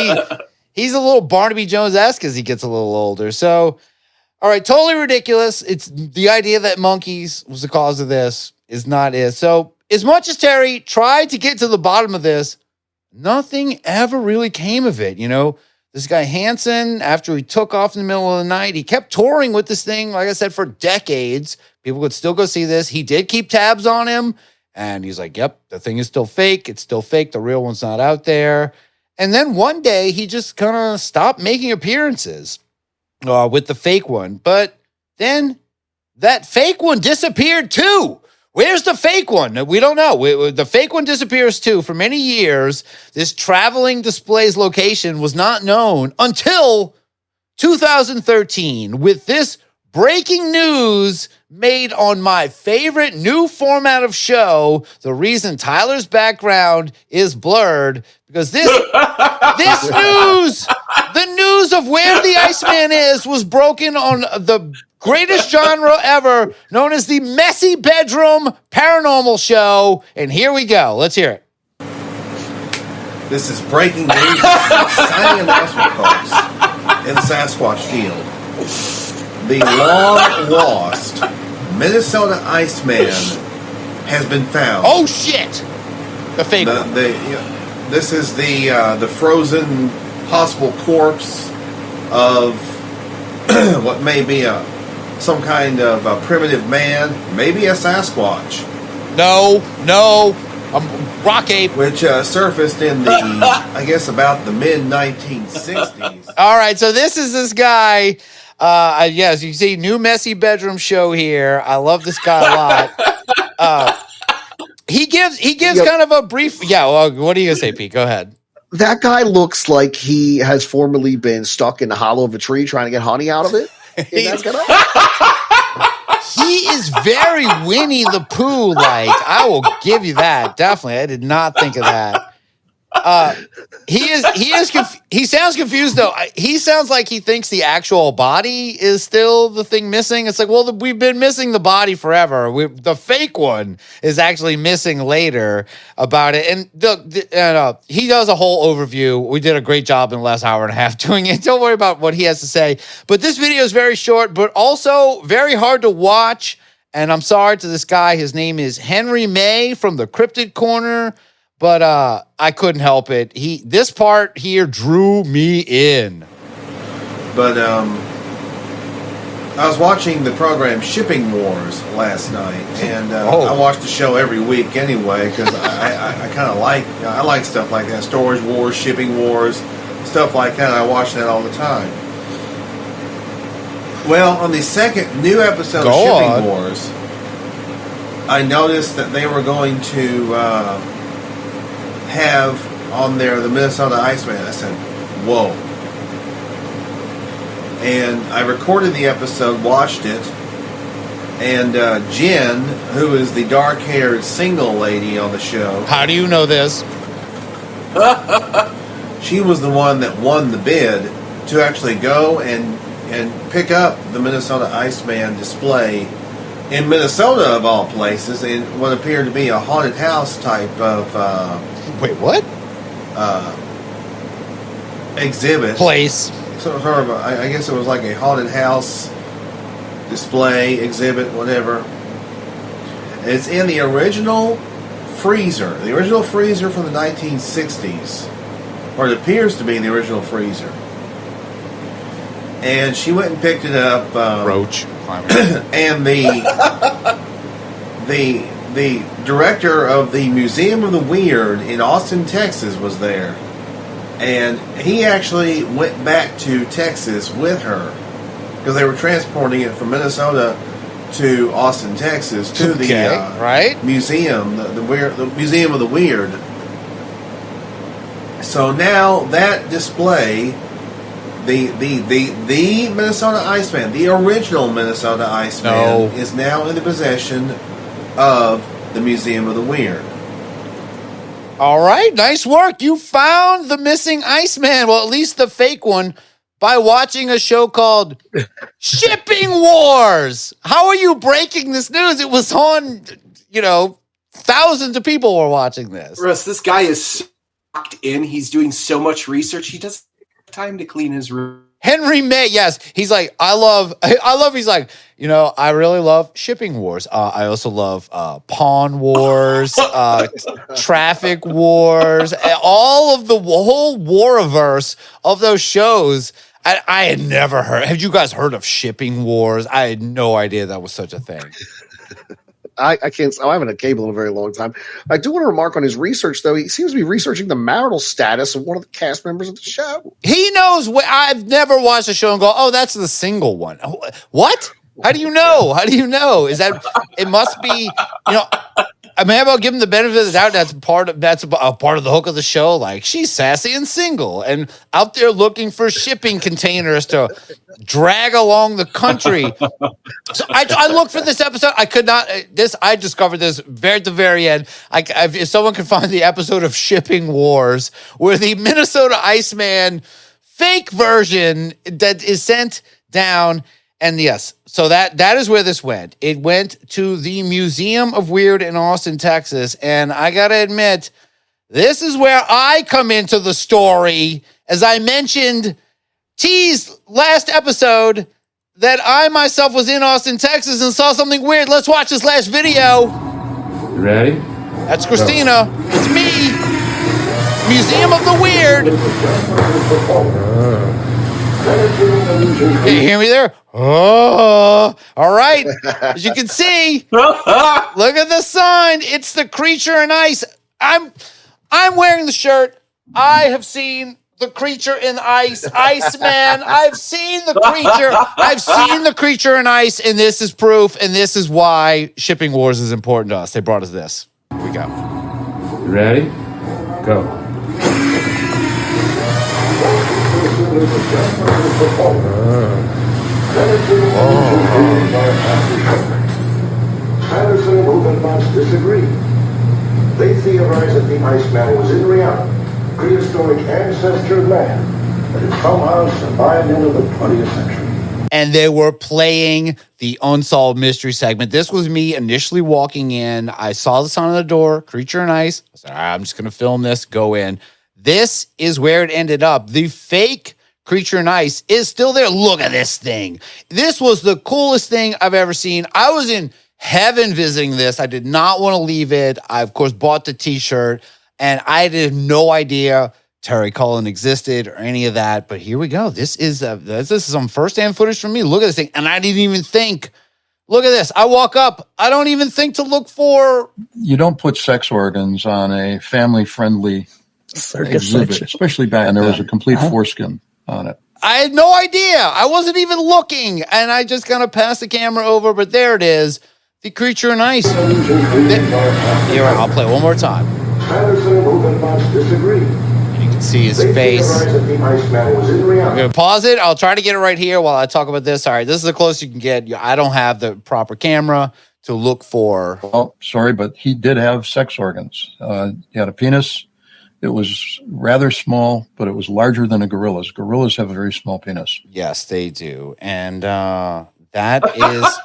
he's a little Barnaby Jones-esque as he gets a little older. So, all right, totally ridiculous. It's the idea that monkeys was the cause of this is not it. So, as much as Terry tried to get to the bottom of this, nothing ever really came of it. This guy Hansen, after he took off in the middle of the night, he kept touring with this thing, like I said, for decades. People could still go see this. He did keep tabs on him. And he's like, yep, the thing is still fake. It's still fake. The real one's not out there. And then one day, he just kind of stopped making appearances with the fake one. But then that fake one disappeared too. Where's the fake one? We don't know. The fake one disappears too. For many years, this traveling displays location was not known until 2013 with this breaking news made on my favorite new format of show. The reason Tyler's background is blurred because this news, the news of where the Iceman is, was broken on the greatest genre ever, known as the Messy Bedroom Paranormal Show. And here we go. Let's hear it. This is breaking news. Exciting announcement, folks, in the Sasquatch field. The long-lost Minnesota Iceman has been found. Oh, shit! The fake one. This is the frozen possible corpse of what may be some kind of a primitive man, maybe a Sasquatch. No, rock ape. Which surfaced in the, I guess, about the mid-1960s. All right, so this guy. Yes, you see, new messy bedroom show here. I love this guy a lot. He gives kind of a brief. Yeah, well, what are you gonna say, Pete? Go ahead. That guy looks like he has formerly been stuck in the hollow of a tree trying to get honey out of it. He is very Winnie the Pooh like. I will give you that. Definitely, I did not think of that. He sounds confused though. He sounds like he thinks the actual body is still the thing missing. It's like, well, we've been missing the body forever. The fake one is actually missing later about it. And he does a whole overview. We did a great job in the last hour and a half doing it. Don't worry about what he has to say. But this video is very short, but also very hard to watch. And I'm sorry to this guy. His name is Henry May from the Cryptid Corner. But I couldn't help it. This part here drew me in. But I was watching the program Shipping Wars last night, and I watch the show every week anyway because I kind of like stuff like that, storage wars, shipping wars, stuff like that. I watch that all the time. Well, on the second new episode of Shipping Wars, I noticed that they were going to have on there the Minnesota Iceman. I said, whoa. And I recorded the episode, watched it, and Jen, who is the dark-haired single lady on the show. How do you know this? She was the one that won the bid to actually go and pick up the Minnesota Iceman display in Minnesota, of all places, in what appeared to be a haunted house type of wait, what? Exhibit. Place. Sort of, I guess it was like a haunted house display, exhibit, whatever. It's in the original freezer. The original freezer from the 1960s. Or it appears to be the original freezer. And she went and picked it up. Roach. And the director of the Museum of the Weird in Austin, Texas was there. And he actually went back to Texas with her because they were transporting it from Minnesota to Austin, Texas to the museum, the Museum of the Weird. So now that display, the Minnesota Iceman, the original Minnesota Iceman, is now in the possession of the Museum of the Weird. All right, nice work. You found the missing Iceman, well, at least the fake one, by watching a show called Shipping Wars. How are you breaking this news? It was on, thousands of people were watching this. Russ, this guy is locked in. He's doing so much research. He doesn't have time to clean his room. Henry May, yes. He's like, I love, he's like, I really love Shipping Wars. I also love Pawn Wars, Traffic Wars, all of the whole Wariverse of those shows. I had never heard. Have you guys heard of Shipping Wars? I had no idea that was such a thing. I can't. I haven't had cable in a very long time. I do want to remark on his research, though. He seems to be researching the marital status of one of the cast members of the show. He knows. I've never watched a show and go, "Oh, that's the single one." What? How do you know? How do you know? Is that? It must be. I mean, I'll give him the benefit of the doubt. That's a part of the hook of the show. Like, she's sassy and single and out there looking for shipping containers to drag along the country. So I looked for this episode. I could not. I discovered this at the very end. If someone could find the episode of Shipping Wars where the Minnesota Iceman fake version that is sent down. And yes, so that is where this went. It went to the Museum of Weird in Austin, Texas. And I got to admit, this is where I come into the story. As I mentioned, teased last episode, that I myself was in Austin, Texas and saw something weird. Let's watch this last video. You ready? That's Christina. It's me. Museum of the Weird. Hey, you hear me there? Oh, all right. As you can see, look at the sign. It's the Creature in Ice. I'm wearing the shirt. I have seen the Creature in Ice, Iceman. I've seen the Creature. I've seen the Creature in Ice, and this is proof, and this is why shipping wars is important to us. They brought us this. Here we go. You ready? Go. Sanderson and Rubenbach disagree. They theorize that the Iceman was in reality a prehistoric ancestor of man that had somehow survived into the 20th century. And they were playing the Unsolved Mystery segment. This was me initially walking in. I saw the sign on the door, Creature in Ice. I said, all right, I'm just going to film this, go in. This is where it ended up. The fake Creature in Ice is still there. Look at this thing. This was the coolest thing I've ever seen. I was in heaven visiting this. I did not want to leave it. I, of course, bought the t-shirt, and I had no idea Terry Cullen existed or any of that. But here we go. This is some first-hand footage from me. Look at this thing. And I didn't even think, look at this. I walk up. I don't even think to look for. You don't put sex organs on a family-friendly exhibit, especially back then. There was a complete foreskin on it. I had no idea. I wasn't even looking. And I just kind of passed the camera over. But there it is. The Creature in Ice. Here, I'll play it one more time. Sanderson and Rubenbach disagree. You can see his face. I'm going to pause it. I'll try to get it right here while I talk about this. All right, this is the closest you can get. I don't have the proper camera to look for. Oh, sorry, but he did have sex organs. He had a penis. It was rather small, but it was larger than a gorilla's. Gorillas have a very small penis. Yes, they do. And that is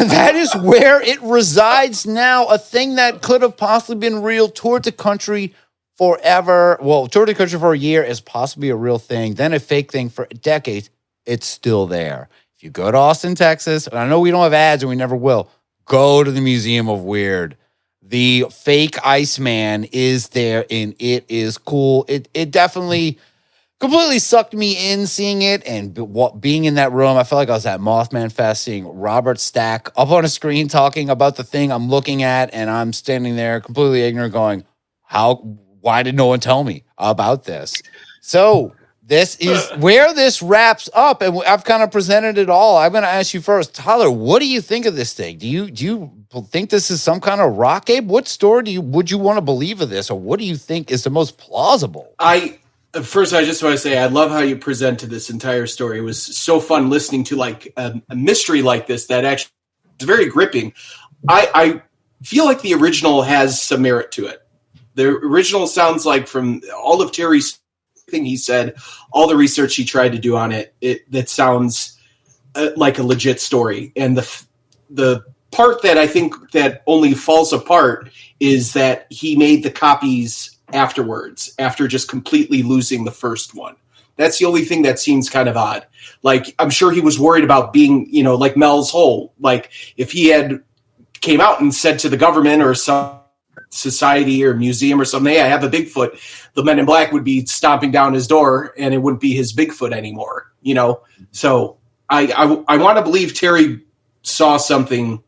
that is where it resides now. A thing that could have possibly been real, toured the country forever. Well, toured the country for a year is possibly a real thing. Then a fake thing for decades. It's still there. If you go to Austin, Texas, and I know we don't have ads and we never will, go to the Museum of Weird. The fake Iceman is there, and it is cool. It definitely completely sucked me in seeing it, and being in that room, I felt like I was at Mothman Fest seeing Robert Stack up on a screen talking about the thing I'm looking at, and I'm standing there completely ignorant going, why did no one tell me about this? So this is where this wraps up, and I've kind of presented it all. I'm going to ask you first, Tyler, what do you think of this thing? Do you think this is some kind of rock, Abe? What story would you want to believe of this, or what do you think is the most plausible? First, I just want to say I love how you presented this entire story. It was so fun listening to like a mystery like this that actually is very gripping. I feel like the original has some merit to it. The original sounds like, from all of Terry's thing he said, all the research he tried to do on it, that sounds like a legit story. And the part that I think that only falls apart is that he made the copies afterwards, after just completely losing the first one. That's the only thing that seems kind of odd. Like, I'm sure he was worried about being, like Mel's Hole. Like, if he had came out and said to the government or some society or museum or something, hey, I have a Bigfoot, the Men in Black would be stomping down his door and it wouldn't be his Bigfoot anymore, So I want to believe Terry saw something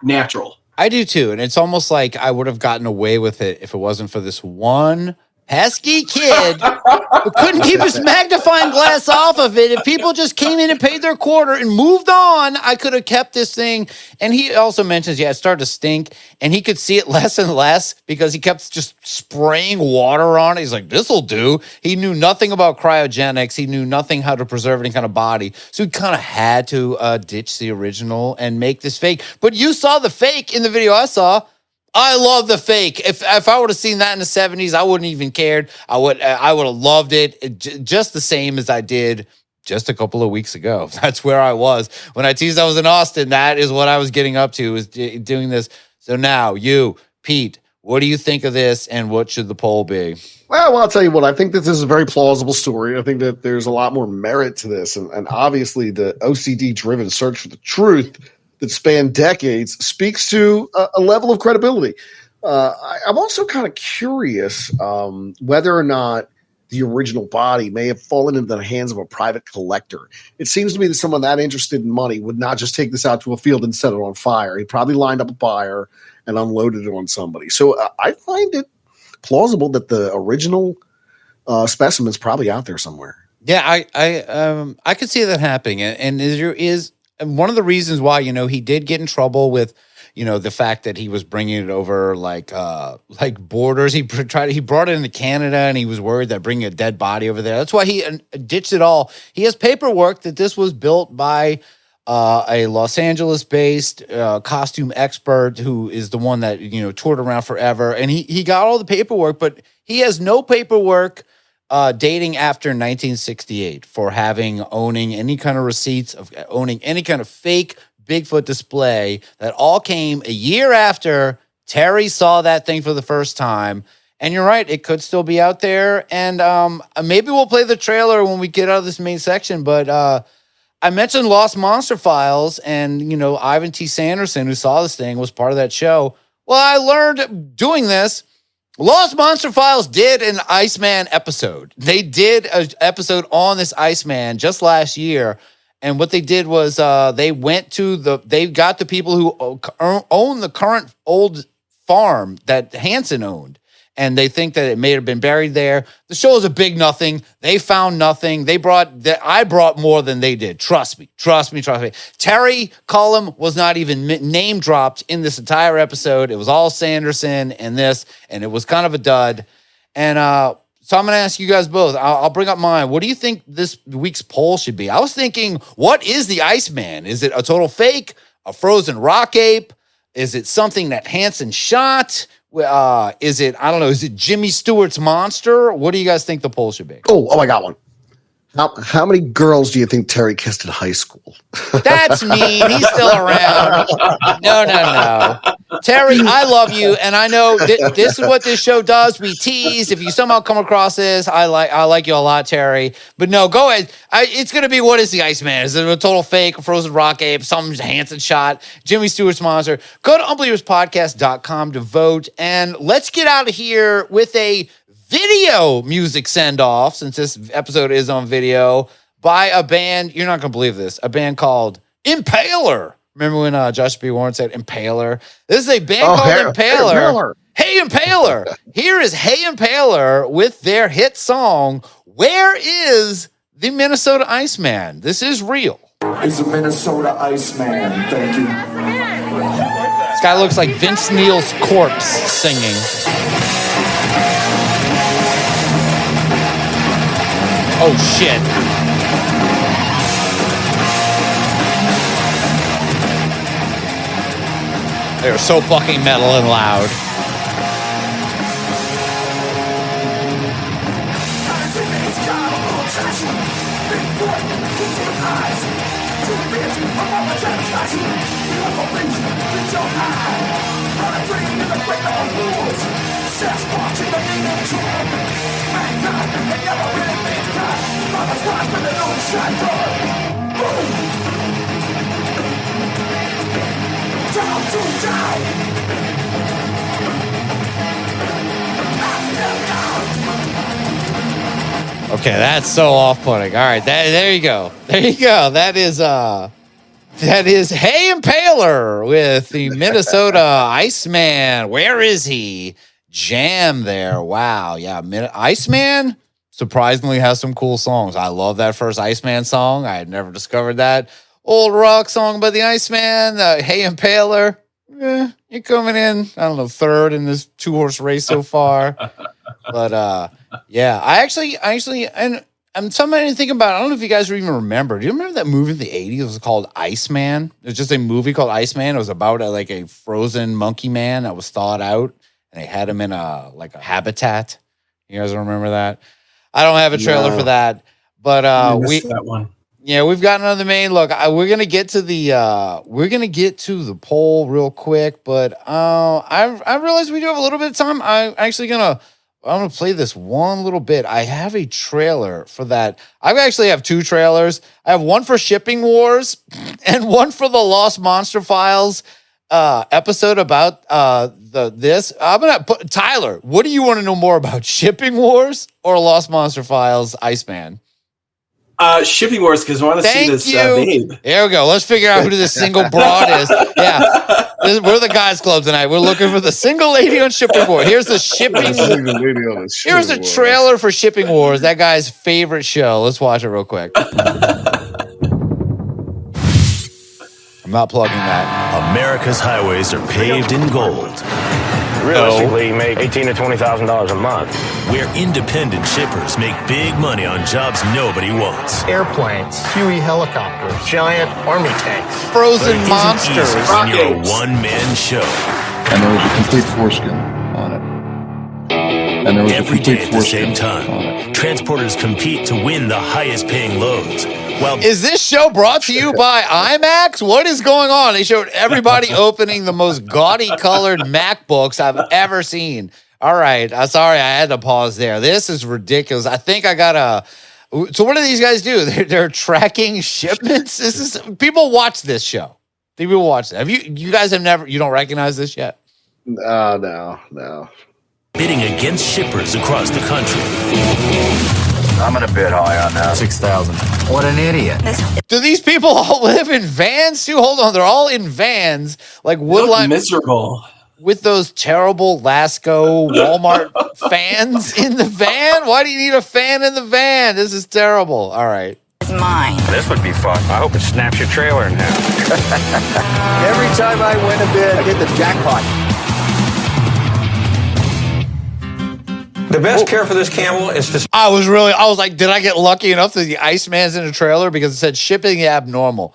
natural. I do too, and it's almost like I would have gotten away with it if it wasn't for this one pesky kid who couldn't keep his magnifying glass off of it. If people just came in and paid their quarter and moved on, I could have kept this thing. And he also mentions, it started to stink, and he could see it less and less because he kept just spraying water on it. He's like, this'll do. He knew nothing about cryogenics. He knew nothing how to preserve any kind of body. So he kind of had to ditch the original and make this fake. But you saw the fake in the video I saw. I love the fake. If I would have seen that in the 70s, I wouldn't even cared. I would have loved it just the same as I did just a couple of weeks ago. That's where I was. When I teased I was in Austin, that is what I was getting up to, was doing this. So now you, Pete, What do you think of this, and what should the poll be? Well, I'll tell you what. I think that this is a very plausible story. I think that there's a lot more merit to this, and obviously the OCD-driven search for the truth that spanned decades speaks to a level of credibility. I'm also kind of curious whether or not the original body may have fallen into the hands of a private collector. It seems to me that someone that interested in money would not just take this out to a field and set it on fire. He probably lined up a buyer and unloaded it on somebody. So I find it plausible that the original specimen's probably out there somewhere. Yeah, I could see that happening, and is one of the reasons why he did get in trouble with the fact that he was bringing it over like borders. He brought it into Canada, and he was worried that bringing a dead body over there. That's why he ditched it all. He has paperwork that this was built by a Los Angeles-based costume expert who is the one that toured around forever, and he got all the paperwork, but he has no paperwork dating after 1968 for owning any kind of receipts of owning any kind of fake Bigfoot display. That all came a year after Terry saw that thing for the first time. And you're right, it could still be out there. And maybe we'll play the trailer when we get out of this main section. But I mentioned Lost Monster Files, and Ivan T. Sanderson, who saw this thing, was part of that show. Well, I learned doing this, Lost Monster Files did an Iceman episode. They did an episode on this Iceman just last year. And what they did was they got the people who own the current old farm that Hansen owned. And they think that it may have been buried there. The show is a big nothing. They found nothing. I brought more than they did. Trust me. Terry Cullum was not even name dropped in this entire episode. It was all Sanderson and it was kind of a dud. And so I'm going to ask you guys both. I'll bring up mine. What do you think this week's poll should be? I was thinking, what is the Iceman? Is it a total fake? A frozen rock ape? Is it something that Hansen shot? Is it, I don't know, is it Jimmy Stewart's monster? What do you guys think the poll should be? Oh, I got one. How many girls do you think Terry kissed in high school? That's mean. He's still around. No. Terry, I love you, and I know this is what this show does. We tease. If you somehow come across this, I like you a lot, Terry. But no, go ahead. It's going to be, what is the Iceman? Is it a total fake, a frozen rock ape, some Hansen shot, Jimmy Stewart's monster? Go to unbelieverspodcast.com to vote, and let's get out of here with a video music send-off, since this episode is on video, by a band, you're not going to believe this, a band called Impaler. Remember when Josh B. Warren said Impaler? This is a band called Impaler. Hey Impaler. Here is Hey Impaler with their hit song, Where is the Minnesota Iceman? This is real. It's a Minnesota Iceman. Thank you. This guy looks like Vince Neil's corpse singing. Oh, shit. They're so fucking metal and loud. Okay, that's so off-putting. All right, there you go. That is Hey Impaler with the Minnesota Iceman. Where is he? Jam there. Wow. Yeah, Iceman surprisingly has some cool songs. I love that first Iceman song. I had never discovered that. Old rock song by the Iceman. Hey Impaler. You're coming in, I don't know, third in this 2-horse race so far. But yeah, I actually, and I'm something I didn't think about. I don't know if you guys even remember. Do you remember that movie in the 80s? It was called Iceman. It was just a movie called Iceman. It was about a frozen monkey man that was thawed out, and they had him in a habitat. You guys remember that? I don't have a trailer for that, but missed that one. Yeah, we've gotten on the main. Look, we're gonna get to the poll real quick, but I realize we do have a little bit of time. I'm gonna play this one little bit. I have a trailer for that. I actually have two trailers. I have one for Shipping Wars and one for the Lost Monster Files episode about this. I'm gonna put Tyler. What do you want to know more about, Shipping Wars or Lost Monster Files Iceman? Shipping Wars, because I want to see this babe. There we go. Let's figure out who this single broad is. Yeah. We're the guys club tonight. We're looking for the single lady on Shipping Wars. Here's the Here's a trailer for Shipping Wars, that guy's favorite show. Let's watch it real quick. I'm not plugging that. America's highways are paved in gold. Realistically, you make $18,000 to $20,000 a month. Where independent shippers make big money on jobs nobody wants. Airplanes, Huey helicopters, giant army tanks, frozen monsters. When you're a one-man show. And there was a complete foreskin on it. And there was Every a complete day at the foreskin same on time, it. transporters compete to win the highest-paying loads. Well, is this show brought to you by IMAX? What is going on? They showed everybody opening the most gaudy colored MacBooks I've ever seen. All right. I'm sorry. I had to pause there. This is ridiculous. I think I got so what do these guys do? They're tracking shipments. People watch this show. People watch it. You guys have never, you don't recognize this yet? No. Bidding against shippers across the country. I'm gonna bid high on that. 6,000. What an idiot. Do these people all live in vans too? Hold on. They're all in vans. Like Woodline. Miserable. With those terrible Lasco Walmart fans in the van? Why do you need a fan in the van? This is terrible. All right. It's mine. This would be fun. I hope it snaps your trailer in half. Every time I win a bid, I hit the jackpot. The best care for this camel is to... I was like, did I get lucky enough that the Iceman's in a trailer? Because it said shipping abnormal.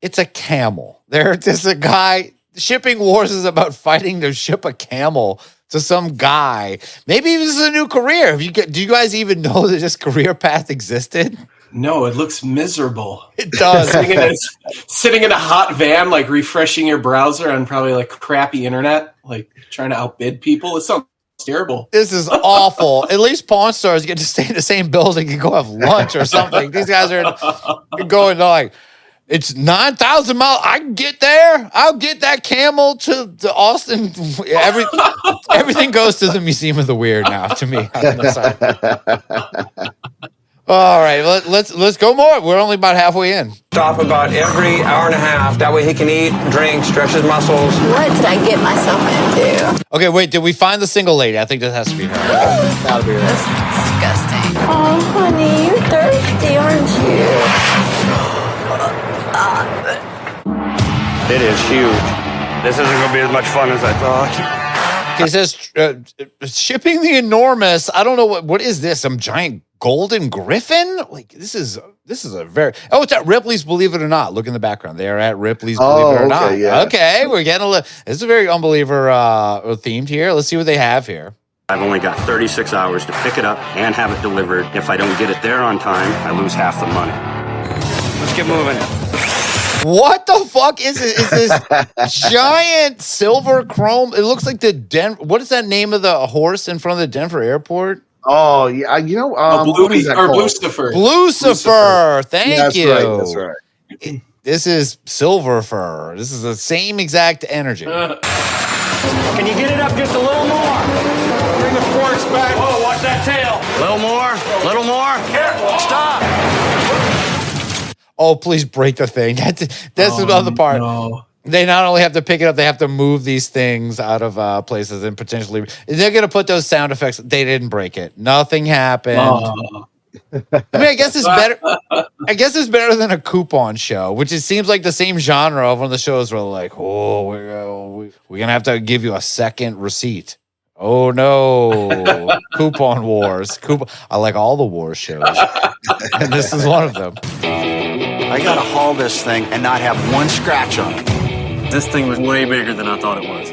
It's a camel. There's a guy... Shipping Wars is about fighting to ship a camel to some guy. Maybe this is a new career. Do you guys even know that this career path existed? No, it looks miserable. It does. Sitting in a hot van, like refreshing your browser on probably like crappy internet, like trying to outbid people. It sounds terrible. This is awful. At least Pawn Stars get to stay in the same building and go have lunch or something. These guys are going like, it's 9,000 miles. I can get there. I'll get that camel to Austin. Everything goes to the Museum of the Weird now. To me, all right, let's go more. We're only about halfway in. Stop about every hour and a half. That way he can eat, drink, stretch his muscles. What did I get myself into? Okay, wait. Did we find the single lady? I think this has to be her. Gotta be her. That's disgusting. Oh, honey, you're thirsty, aren't you? It is huge. This isn't going to be as much fun as I thought. It says shipping the enormous. I don't know what is this? Some giant golden griffin? Like this is a very. Oh, it's at Ripley's Believe It or Not. Look in the background. They're at Ripley's Believe It or Not. Yeah. Okay, we're getting a little. This is a very Unbeliever themed here. Let's see what they have here. I've only got 36 hours to pick it up and have it delivered. If I don't get it there on time, I lose half the money. Let's get moving. What the fuck is it? Is this giant silver chrome? It looks like the What is that name of the horse in front of the Denver airport? Oh, yeah. You know, Lucifer. Lucifer. Thank you. That's right. This is Silver Fur. This is the same exact energy. Can you get it up just a little more? Bring the forks back. Whoa, watch that tail. Little more. Careful. Stop. Oh, please break the thing. That's the other part. No. They not only have to pick it up, they have to move these things out of places and potentially. They're going to put those sound effects. They didn't break it. Nothing happened. I mean, I guess it's better. I guess it's better than a coupon show, which it seems like the same genre of one of the shows where like, oh, we're going to have to give you a second receipt. Oh no, Coupon Wars. I like all the war shows, and this is one of them. I gotta haul this thing and not have one scratch on it. This thing was way bigger than I thought it was.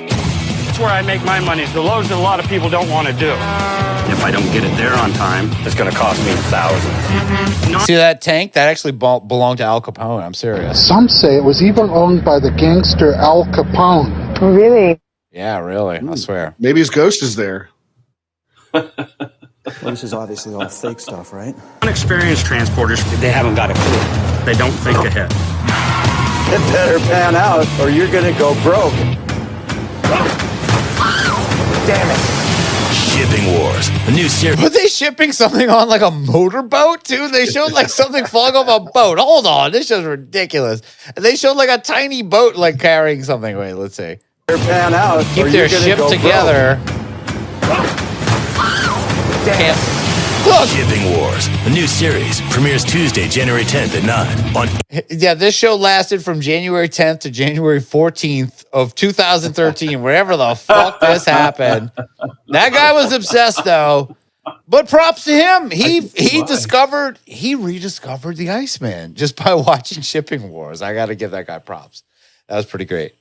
That's where I make my money. It's the loads that a lot of people don't want to do. If If I don't get it there on time, it's going to cost me thousands. See that tank? That actually belonged to Al Capone. I'm serious. Some say it was even owned by the gangster Al Capone. Really? Yeah, really. I swear. Maybe his ghost is there. Well, this is obviously all fake stuff, right? Unexperienced transporters, they haven't got a clue. They don't think ahead. It better pan out or you're going to go broke. Damn it. Shipping Wars, a new series. Were they shipping something on like a motorboat too? They showed like something falling off a boat. Hold on, this is ridiculous. They showed like a tiny boat like carrying something. Wait, let's see. Pan out. Keep their ship together. Can't. Look. Shipping Wars, a new series, premieres Tuesday, January 10th at 9 on. Yeah, this show lasted from January 10th to January 14th of 2013, wherever the fuck this happened. That guy was obsessed, though. But props to him. He rediscovered the Iceman just by watching Shipping Wars. I got to give that guy props. That was pretty great.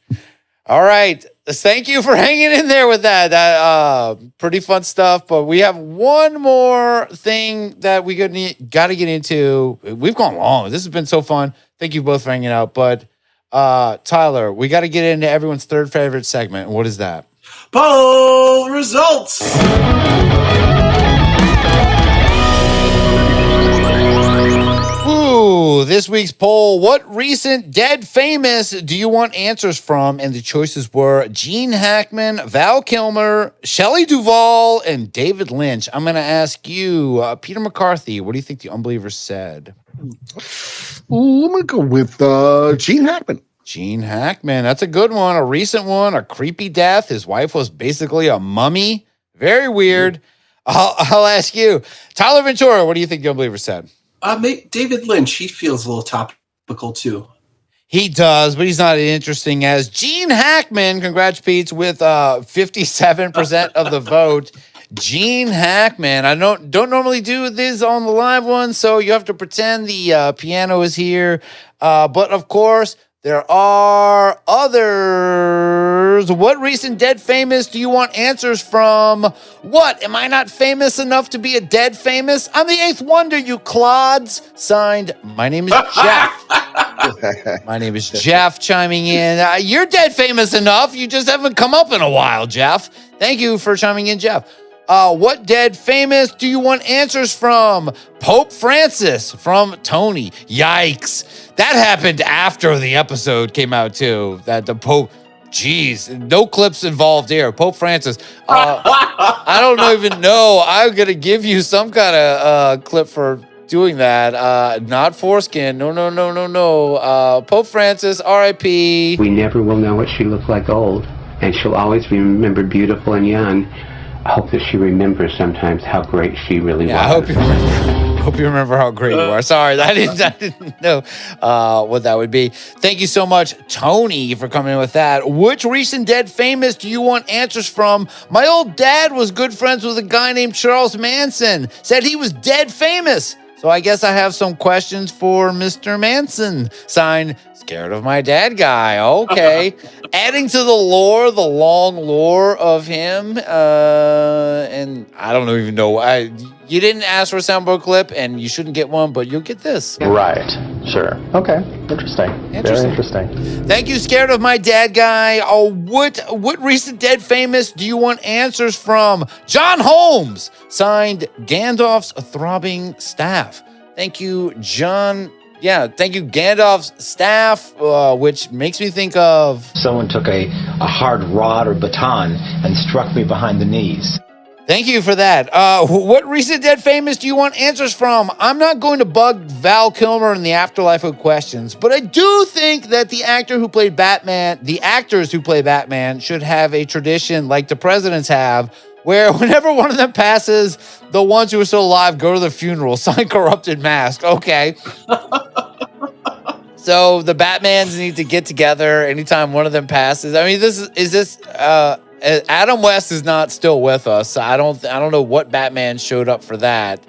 All right. Thank you for hanging in there with that. Pretty fun stuff. But we have one more thing that we got to get into. We've gone long. This has been so fun. Thank you both for hanging out. But Tyler, we got to get into everyone's third favorite segment. And what is that? Poll results. Ooh, this week's poll. What recent dead famous do you want answers from? And the choices were Gene Hackman, Val Kilmer, Shelley Duvall, and David Lynch. I'm going to ask you, Peter McCarthy, what do you think the Unbelievers said? Ooh, I'm going to go with Gene Hackman. Gene Hackman. That's a good one. A recent one. A creepy death. His wife was basically a mummy. Very weird. I'll ask you, Tyler Ventura, what do you think the Unbelievers said? David Lynch, he feels a little topical too. He does, but he's not as interesting as Gene Hackman. Congrats, Pete, with 57% of the vote. Gene Hackman. I don't normally do this on the live one, so you have to pretend the piano is here. But of course, there are others. What recent dead famous do you want answers from? What? Am I not famous enough to be a dead famous? I'm the eighth wonder, you clods. Signed, my name is Jeff. My name is Jeff chiming in. You're dead famous enough. You just haven't come up in a while, Jeff. Thank you for chiming in, Jeff. What dead famous do you want answers from? Pope Francis from Tony. Yikes. That happened after the episode came out, too. That the Pope, geez, no clips involved here. Pope Francis. I don't even know. I'm going to give you some kind of clip for doing that. Not foreskin. No. Pope Francis, R.I.P. We never will know what she looked like old, and she'll always be remembered beautiful and young. I hope that she remembers sometimes how great she really was. I hope you remember how great you are. Sorry, I didn't know what that would be. Thank you so much, Tony, for coming in with that. Which recent dead famous do you want answers from? My old dad was good friends with a guy named Charles Manson. Said he was dead famous. So I guess I have some questions for Mr. Manson. Signed, Scared of My Dad Guy. Okay. Adding to the lore, the long lore of him. And I don't even know. You didn't ask for a soundboard clip, and you shouldn't get one, but you'll get this. Right. Sure. Okay. Interesting. Very interesting. Thank you, Scared of My Dad Guy. What recent dead famous do you want answers from? John Holmes. Signed, Gandalf's throbbing staff. Thank you, John. Yeah, thank you, Gandalf's staff, which makes me think of... Someone took a hard rod or baton and struck me behind the knees. Thank you for that. What recent dead famous do you want answers from? I'm not going to bug Val Kilmer in the afterlife with questions, but I do think that the actors who play Batman should have a tradition like the presidents have, where whenever one of them passes, the ones who are still alive go to the funeral, sign corrupted mask. Okay. So the Batmans need to get together anytime one of them passes. I mean, Adam West is not still with us. So I don't know what Batman showed up for that.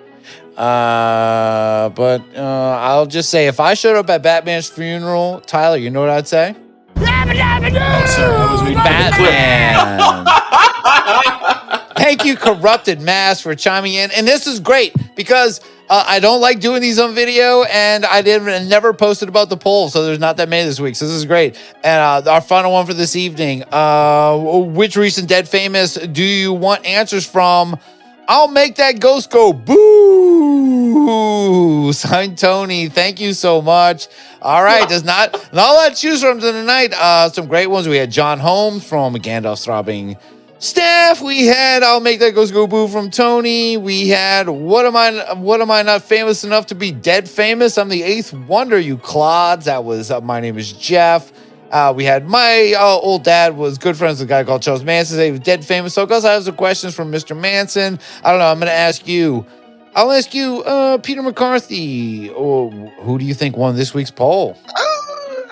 But I'll just say, if I showed up at Batman's funeral, Tyler, you know what I'd say? Oh, sorry, that was me. Batman. Thank you, Corrupted Mass, for chiming in. And this is great because I don't like doing these on video, and I never posted about the poll, so there's not that many this week. So this is great. And our final one for this evening: which recent dead famous do you want answers from? I'll make that ghost go boo. Signed, Tony. Thank you so much. All right, there's not a lot to choose from tonight. Some great ones. We had John Holmes from Gandalf's Throbbing Staff. We had I'll make that ghost go boo from Tony. We had what am I not famous enough to be dead famous? I'm the eighth wonder, you clods. That was my name is Jeff. We had my old dad was good friends with a guy called Charles Manson. He was dead famous. So, Gus, I have some questions from Mr. Manson. I don't know. I'm going to ask you. I'll ask you, Peter McCarthy. Who do you think won this week's poll?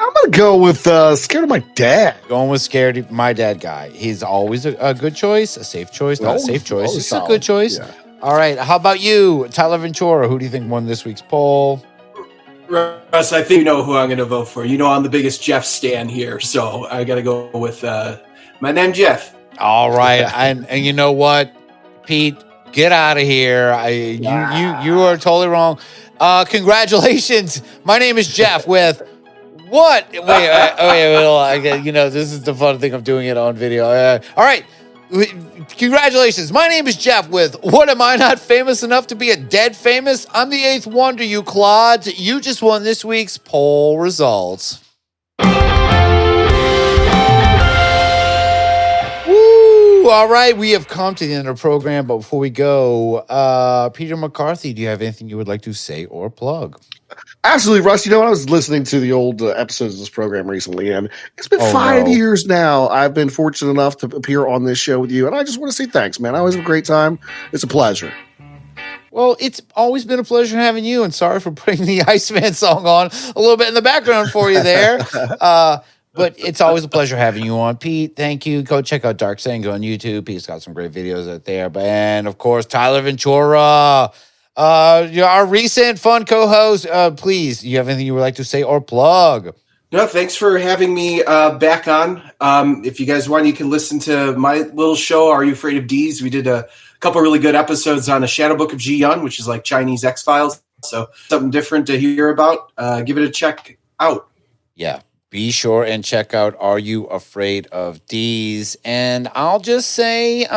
I'm going to go with Scared of My Dad. Going with Scared of My Dad guy. He's always a good choice, a safe choice, not a safe choice. It's a good choice. Yeah. All right. How about you, Tyler Ventura? Who do you think won this week's poll? Russ, I think you know who I'm going to vote for. You know I'm the biggest Jeff stan here, so I got to go with my name, Jeff. All right, and you know what, Pete, get out of here. You are totally wrong. Congratulations. My name is Jeff with what? Wait, this is the fun thing of doing it on video. All right. Congratulations. My name is Jeff with What Am I Not Famous Enough to Be a Dead Famous? I'm the eighth wonder, you clods. You just won this week's poll results. Woo! All right, we have come to the end of the program, but before we go, Peter McCarthy, do you have anything you would like to say or plug? Absolutely, Russ. You know, I was listening to the old episodes of this program recently, and it's been 5 years now. I've been fortunate enough to appear on this show with you, and I just want to say thanks, man. I always have a great time. It's a pleasure. Well, it's always been a pleasure having you, and sorry for putting the Iceman song on a little bit in the background for you there. But it's always a pleasure having you on. Pete, thank you. Go check out Dark Sango on YouTube. Pete's got some great videos out there. And, of course, Tyler Ventura, our recent fun co-host. Please, do you have anything you would like to say or plug? No, thanks for having me back on. If you guys want, you can listen to my little show, Are You Afraid of D's? We did a couple really good episodes on the Shadow Book of Ji Yun, which is like Chinese X-Files. So something different to hear about. Give it a check out. Yeah. Be sure and check out Are You Afraid of D's? And I'll just say,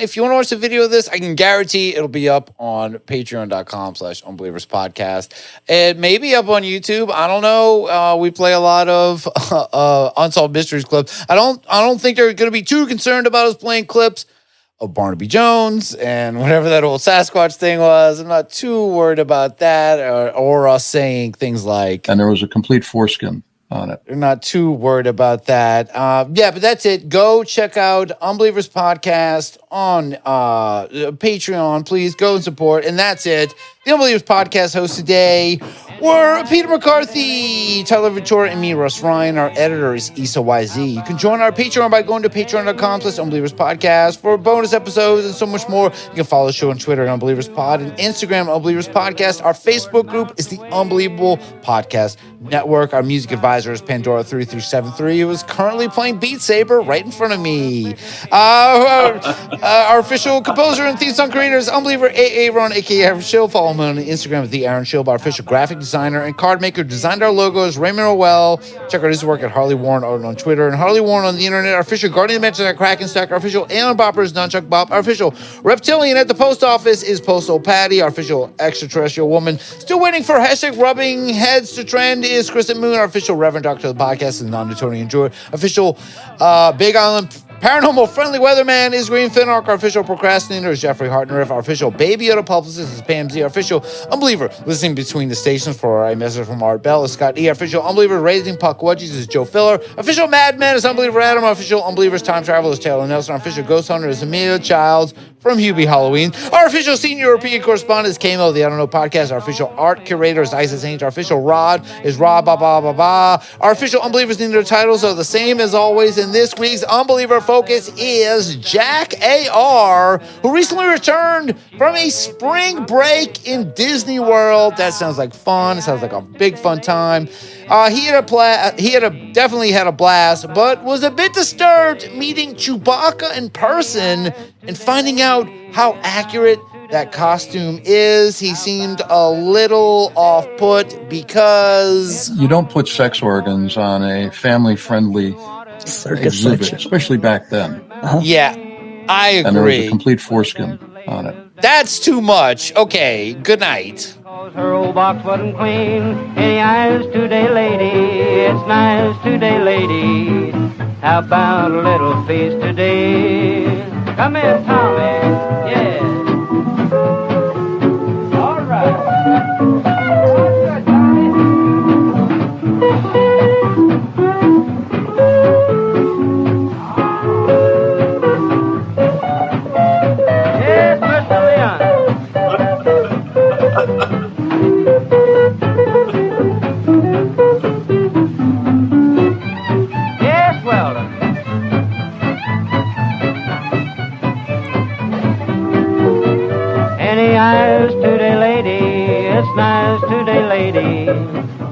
if you want to watch the video of this, I can guarantee it'll be up on patreon.com/Unbelievers podcast. It may be up on YouTube. I don't know. We play a lot of Unsolved Mysteries clips. I don't think they're going to be too concerned about us playing clips of Barnaby Jones and whatever that old Sasquatch thing was. I'm not too worried about that, or us saying things like... And there was a complete foreskin on it. They're not too worried about that. But that's it. Go check out Unbelievers Podcast on Patreon. Please go and support. And that's it. The Unbelievers Podcast hosts today were Peter McCarthy, Tyler Ventura, and me, Russ Ryan. Our editor is Issa YZ. You can join our Patreon by going to patreon.com/Unbelievers Podcast for bonus episodes and so much more. You can follow the show on Twitter at Unbelievers Pod and Instagram Unbelievers Podcast. Our Facebook group is the Unbelievable Podcast Network. Our music advisor is Pandora3373, who is currently playing Beat Saber right in front of me. Our official composer and theme song creator is Unbeliever Aaron, aka Aaron Shill. Follow him on Instagram at the Aaron Shill. Our official graphic designer and card maker designed our logos, Raymond Rowell. Check out his work at Harley Warren on Twitter and Harley Warren on the internet. Our official Guardian Dimension at Krakenstack. Our official Alien Bopper is Nunchuck Bop. Our official Reptilian at the post office is Postal Patty. Our official extraterrestrial woman still waiting for hashtag rubbing heads to trend is Kristen Moon. Our official Reverend Doctor of the podcast is Non-Newtonian Druid. Official Big Island Paranormal Friendly Weatherman is Green Finark. Our official procrastinator is Jeffrey Hartneriff. Our official Baby Yoda publicist is Pam Z. Our official Unbeliever listening between the stations for a message from Art Bell is Scott E. Our official Unbeliever raising puck wedgies is Joe Filler. Official Madman is Unbeliever Adam. Our official Unbelievers time travel is Taylor Nelson. Our official Ghost Hunter is Amelia Childs from Hubie Halloween. Our official senior European correspondent is Kamo, the I Don't Know podcast. Our official art curator is Isis Ainge. Our official Rod is Rob Ba Ba Ba Ba. Our official Unbelievers need their titles are the same as always. In this week's Unbeliever focus is Jack A.R., who recently returned from a spring break in Disney World. That sounds like fun. It sounds like a big fun time. Definitely had a blast, but was a bit disturbed meeting Chewbacca in person and finding out how accurate that costume is. He seemed a little off-put because you don't put sex organs on a family-friendly circus exhibit, section. especially back then. Yeah, I agree. And there was a complete foreskin on it. That's too much. Okay, good night. Her old box wasn't clean. Any eyes today, lady? It's nice today, lady. How about a little feast today? Come in, Tommy. Yeah. All right. Yes, Mr. Leon. Yes, Weldon. Any eyes today, lady? It's nice today, lady.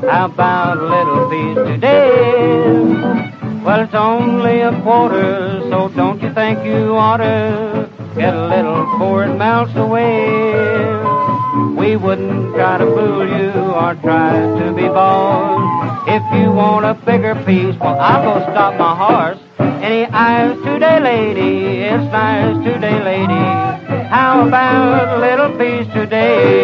How about a little piece today? Well, it's only a quarter, so don't you think you ought to get a little before it melts away? We wouldn't try to fool you or try to be bold. If you want a bigger piece, well, I'll go stop my horse. Any eyes today, lady? It's nice today, lady. How about a little piece today?